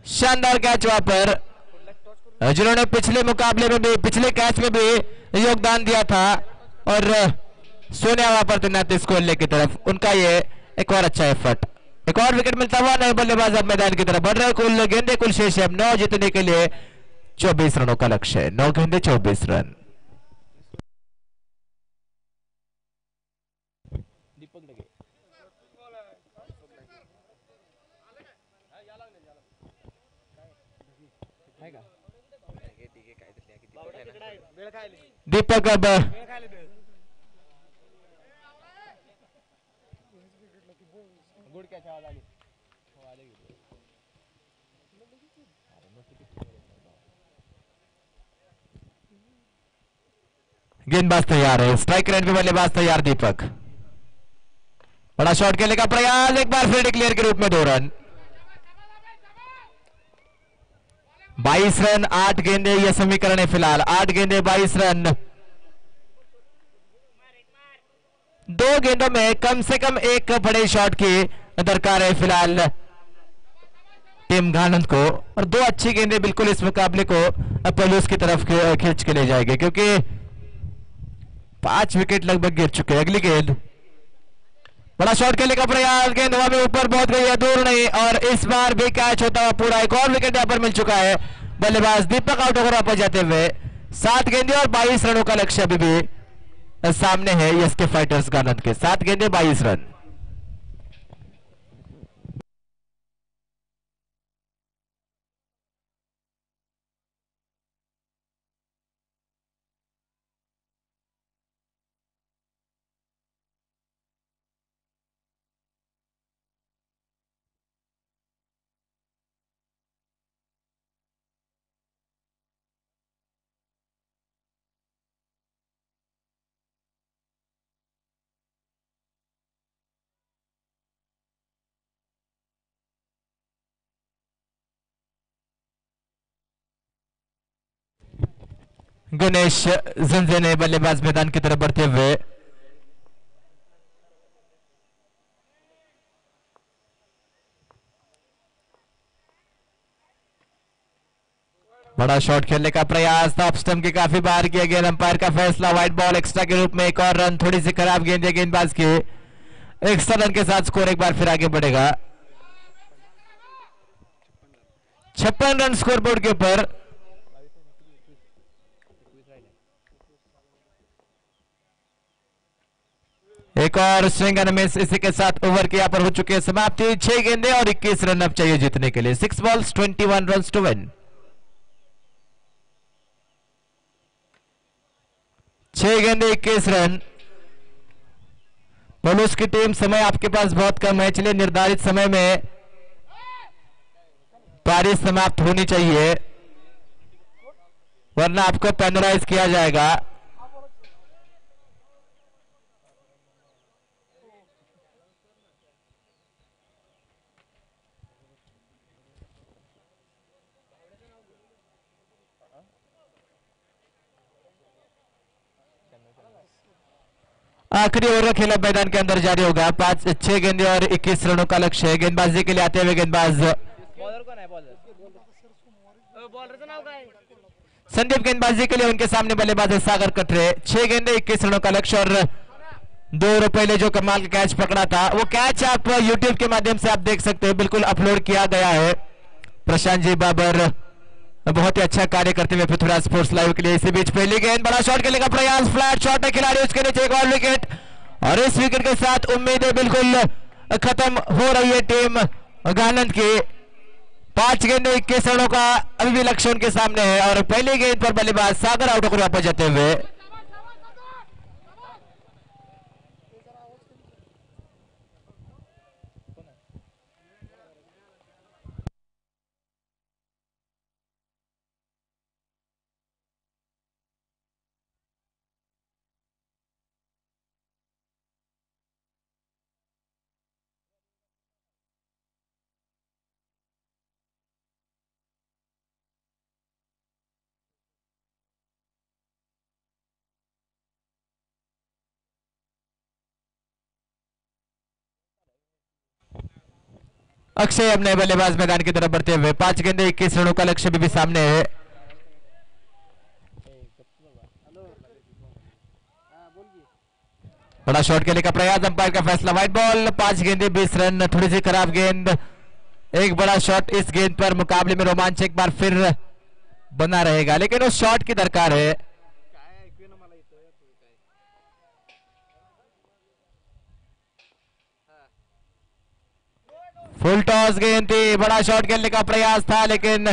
शानदार कैच वहां पर, जिन्होंने पिछले मुकाबले में भी, पिछले कैच में भी योगदान दिया था और सोनिया वहां पर तैनात स्कोर की तरफ, उनका ये एक और अच्छा एफर्ट। एक और विकेट मिलता हुआ, नए बल्लेबाज अब मैदान की तरफ बढ़ रहे। कुल गेंदे कुल शेष है अब 9 जीतने के लिए 24 रनों का लक्ष्य है। 9 गेंदे 24 रन। दीपक अब गेंदबाज तैयार है, स्ट्राइक रेंज पे बल्लेबाज तैयार। दीपक बड़ा शॉट खेलने का प्रयास, एक बार फिर डिक्लेयर के रूप में 2 रन। 22 रन 8 गेंदे, यह समीकरण है फिलहाल। 8 गेंदे 22 रन। 2 गेंदों में कम से कम एक बड़े शॉट की दरकार है फिलहाल टीम गानंद को, और 2 अच्छी गेंदें बिल्कुल इस मुकाबले को पलूस की तरफ खींच के ले जाएंगे, क्योंकि 5 विकेट लगभग गिर चुके हैं। अगली गेंद बड़ा शॉट खेलने का प्रयास, गेंद हवा में ऊपर बहुत गई है, दूर नहीं, और इस बार भी कैच होता हुआ पूरा। एक और विकेट यहां पर मिल चुका है। बल्लेबाज दीपक आउट होकर वापस जाते हुए। 7 गेंदे और 22 रनों का लक्ष्य अभी भी सामने है एसके फाइटर्स गानंद के। 7 गेंदे 22 रन। गणेश झंझने बल्लेबाज मैदान की तरफ बढ़ते हुए। बड़ा शॉट खेलने का प्रयास था, ऑफ स्टंप के काफी बाहर किया गया। अंपायर का फैसला, व्हाइट बॉल, एक्स्ट्रा के रूप में एक और रन। थोड़ी सी खराब गेंद है गेंदबाज की। एक्स्ट्रा रन के साथ स्कोर एक बार फिर आगे बढ़ेगा। 56 रन स्कोर बोर्ड के ऊपर। एक और स्विंग एंड मिस, इसी के साथ ओवर के यहां पर हो चुके हैं समाप्ति। 6 गेंदे और 21 रन अब चाहिए जीतने के लिए। 6 बॉल्स 21 रन टू विन। 6 गेंदे 21 रन। पलूस की टीम, समय आपके पास बहुत कम है, इसलिए निर्धारित समय में पारी समाप्त होनी चाहिए, वरना आपको पेनलाइज किया जाएगा। आखिरी ओवर खेला मैदान के अंदर जारी होगा। 6 गेंदे और 21 रनों का लक्ष्य है। गेंदबाजी के लिए आते हुए गेंदबाज बॉलर कौन है? बॉलर संदीप गेंदबाजी के लिए उनके सामने बल्लेबाज है सागर कटरे। 6 गेंदे 21 रनों का लक्ष्य और 2 ओवर पहले जो कमाल का कैच पकड़ा था वो कैच आप यूट्यूब के माध्यम से आप देख सकते हैं, बिल्कुल अपलोड किया गया है। प्रशांत जी बाबर बहुत ही अच्छा कार्य करते हुए पृथ्वीराज स्पोर्ट्स लाइव के लिए। इसी बीच पहली गेंद बड़ा शॉट खेलने का प्रयास, फ्लैट शॉट है खिलाड़ी, उसके नीचे एक और विकेट और इस विकेट के साथ उम्मीदें बिल्कुल खत्म हो रही है टीम गानंद की। 5 गेंदे 21 रनों का अभी भी लक्ष्य उनके सामने है और पहली गेंद पर बल्लेबाज सागर आउट होकर वापस जाते हुए। अक्षय अब नए बल्लेबाज मैदान की तरफ बढ़ते हुए। 5 गेंदे 21 रनों का लक्ष्य भी सामने है। बड़ा शॉट खेलने का प्रयास, अंपायर का फैसला वाइड बॉल। 5 गेंदे 20 रन, थोड़ी सी खराब गेंद, एक बड़ा शॉट इस गेंद पर मुकाबले में रोमांच एक बार फिर बना रहेगा, लेकिन उस शॉट की दरकार है। फुल टॉस गेंद थी, बड़ा शॉट खेलने का प्रयास था लेकिन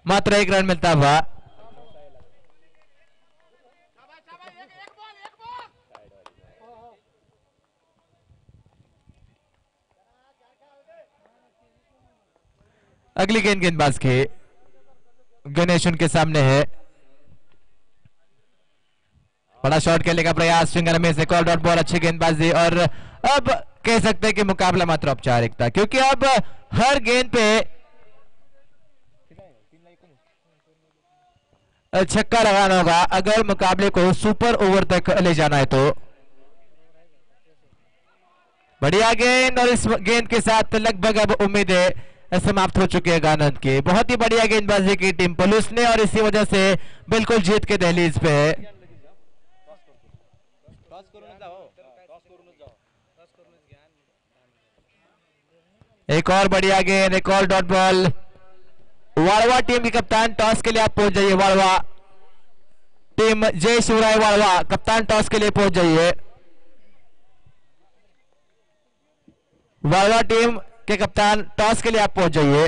मात्र 1 रन मिलता हुआ। अगली गेंद गेंदबाज की गणेश उनके सामने है। बड़ा शॉट खेलने का प्रयास, स्विंगर में से कॉल डॉट बॉल, अच्छी गेंदबाजी और अब कह सकते हैं कि मुकाबला मात्र औपचारिकता, क्योंकि अब हर गेंद पे छक्का लगाना होगा अगर मुकाबले को सुपर ओवर तक ले जाना है तो। बढ़िया गेंद और इस गेंद के साथ लगभग अब उम्मीदें समाप्त हो चुकी है गानंद की। बहुत ही बढ़िया गेंदबाजी की टीम पुलिस ने और इसी वजह से बिल्कुल जीत के दहलीज पे है। एक और बढ़िया गेंद, एक और डॉट बॉल। वाड़वा टीम की कप्तान टॉस के लिए आप पहुंच जाइए। वाड़वा टीम जय शिवराय वाड़वा कप्तान टॉस के लिए पहुंच जाइए। वाड़वा टीम के कप्तान टॉस के लिए आप पहुंच जाइए।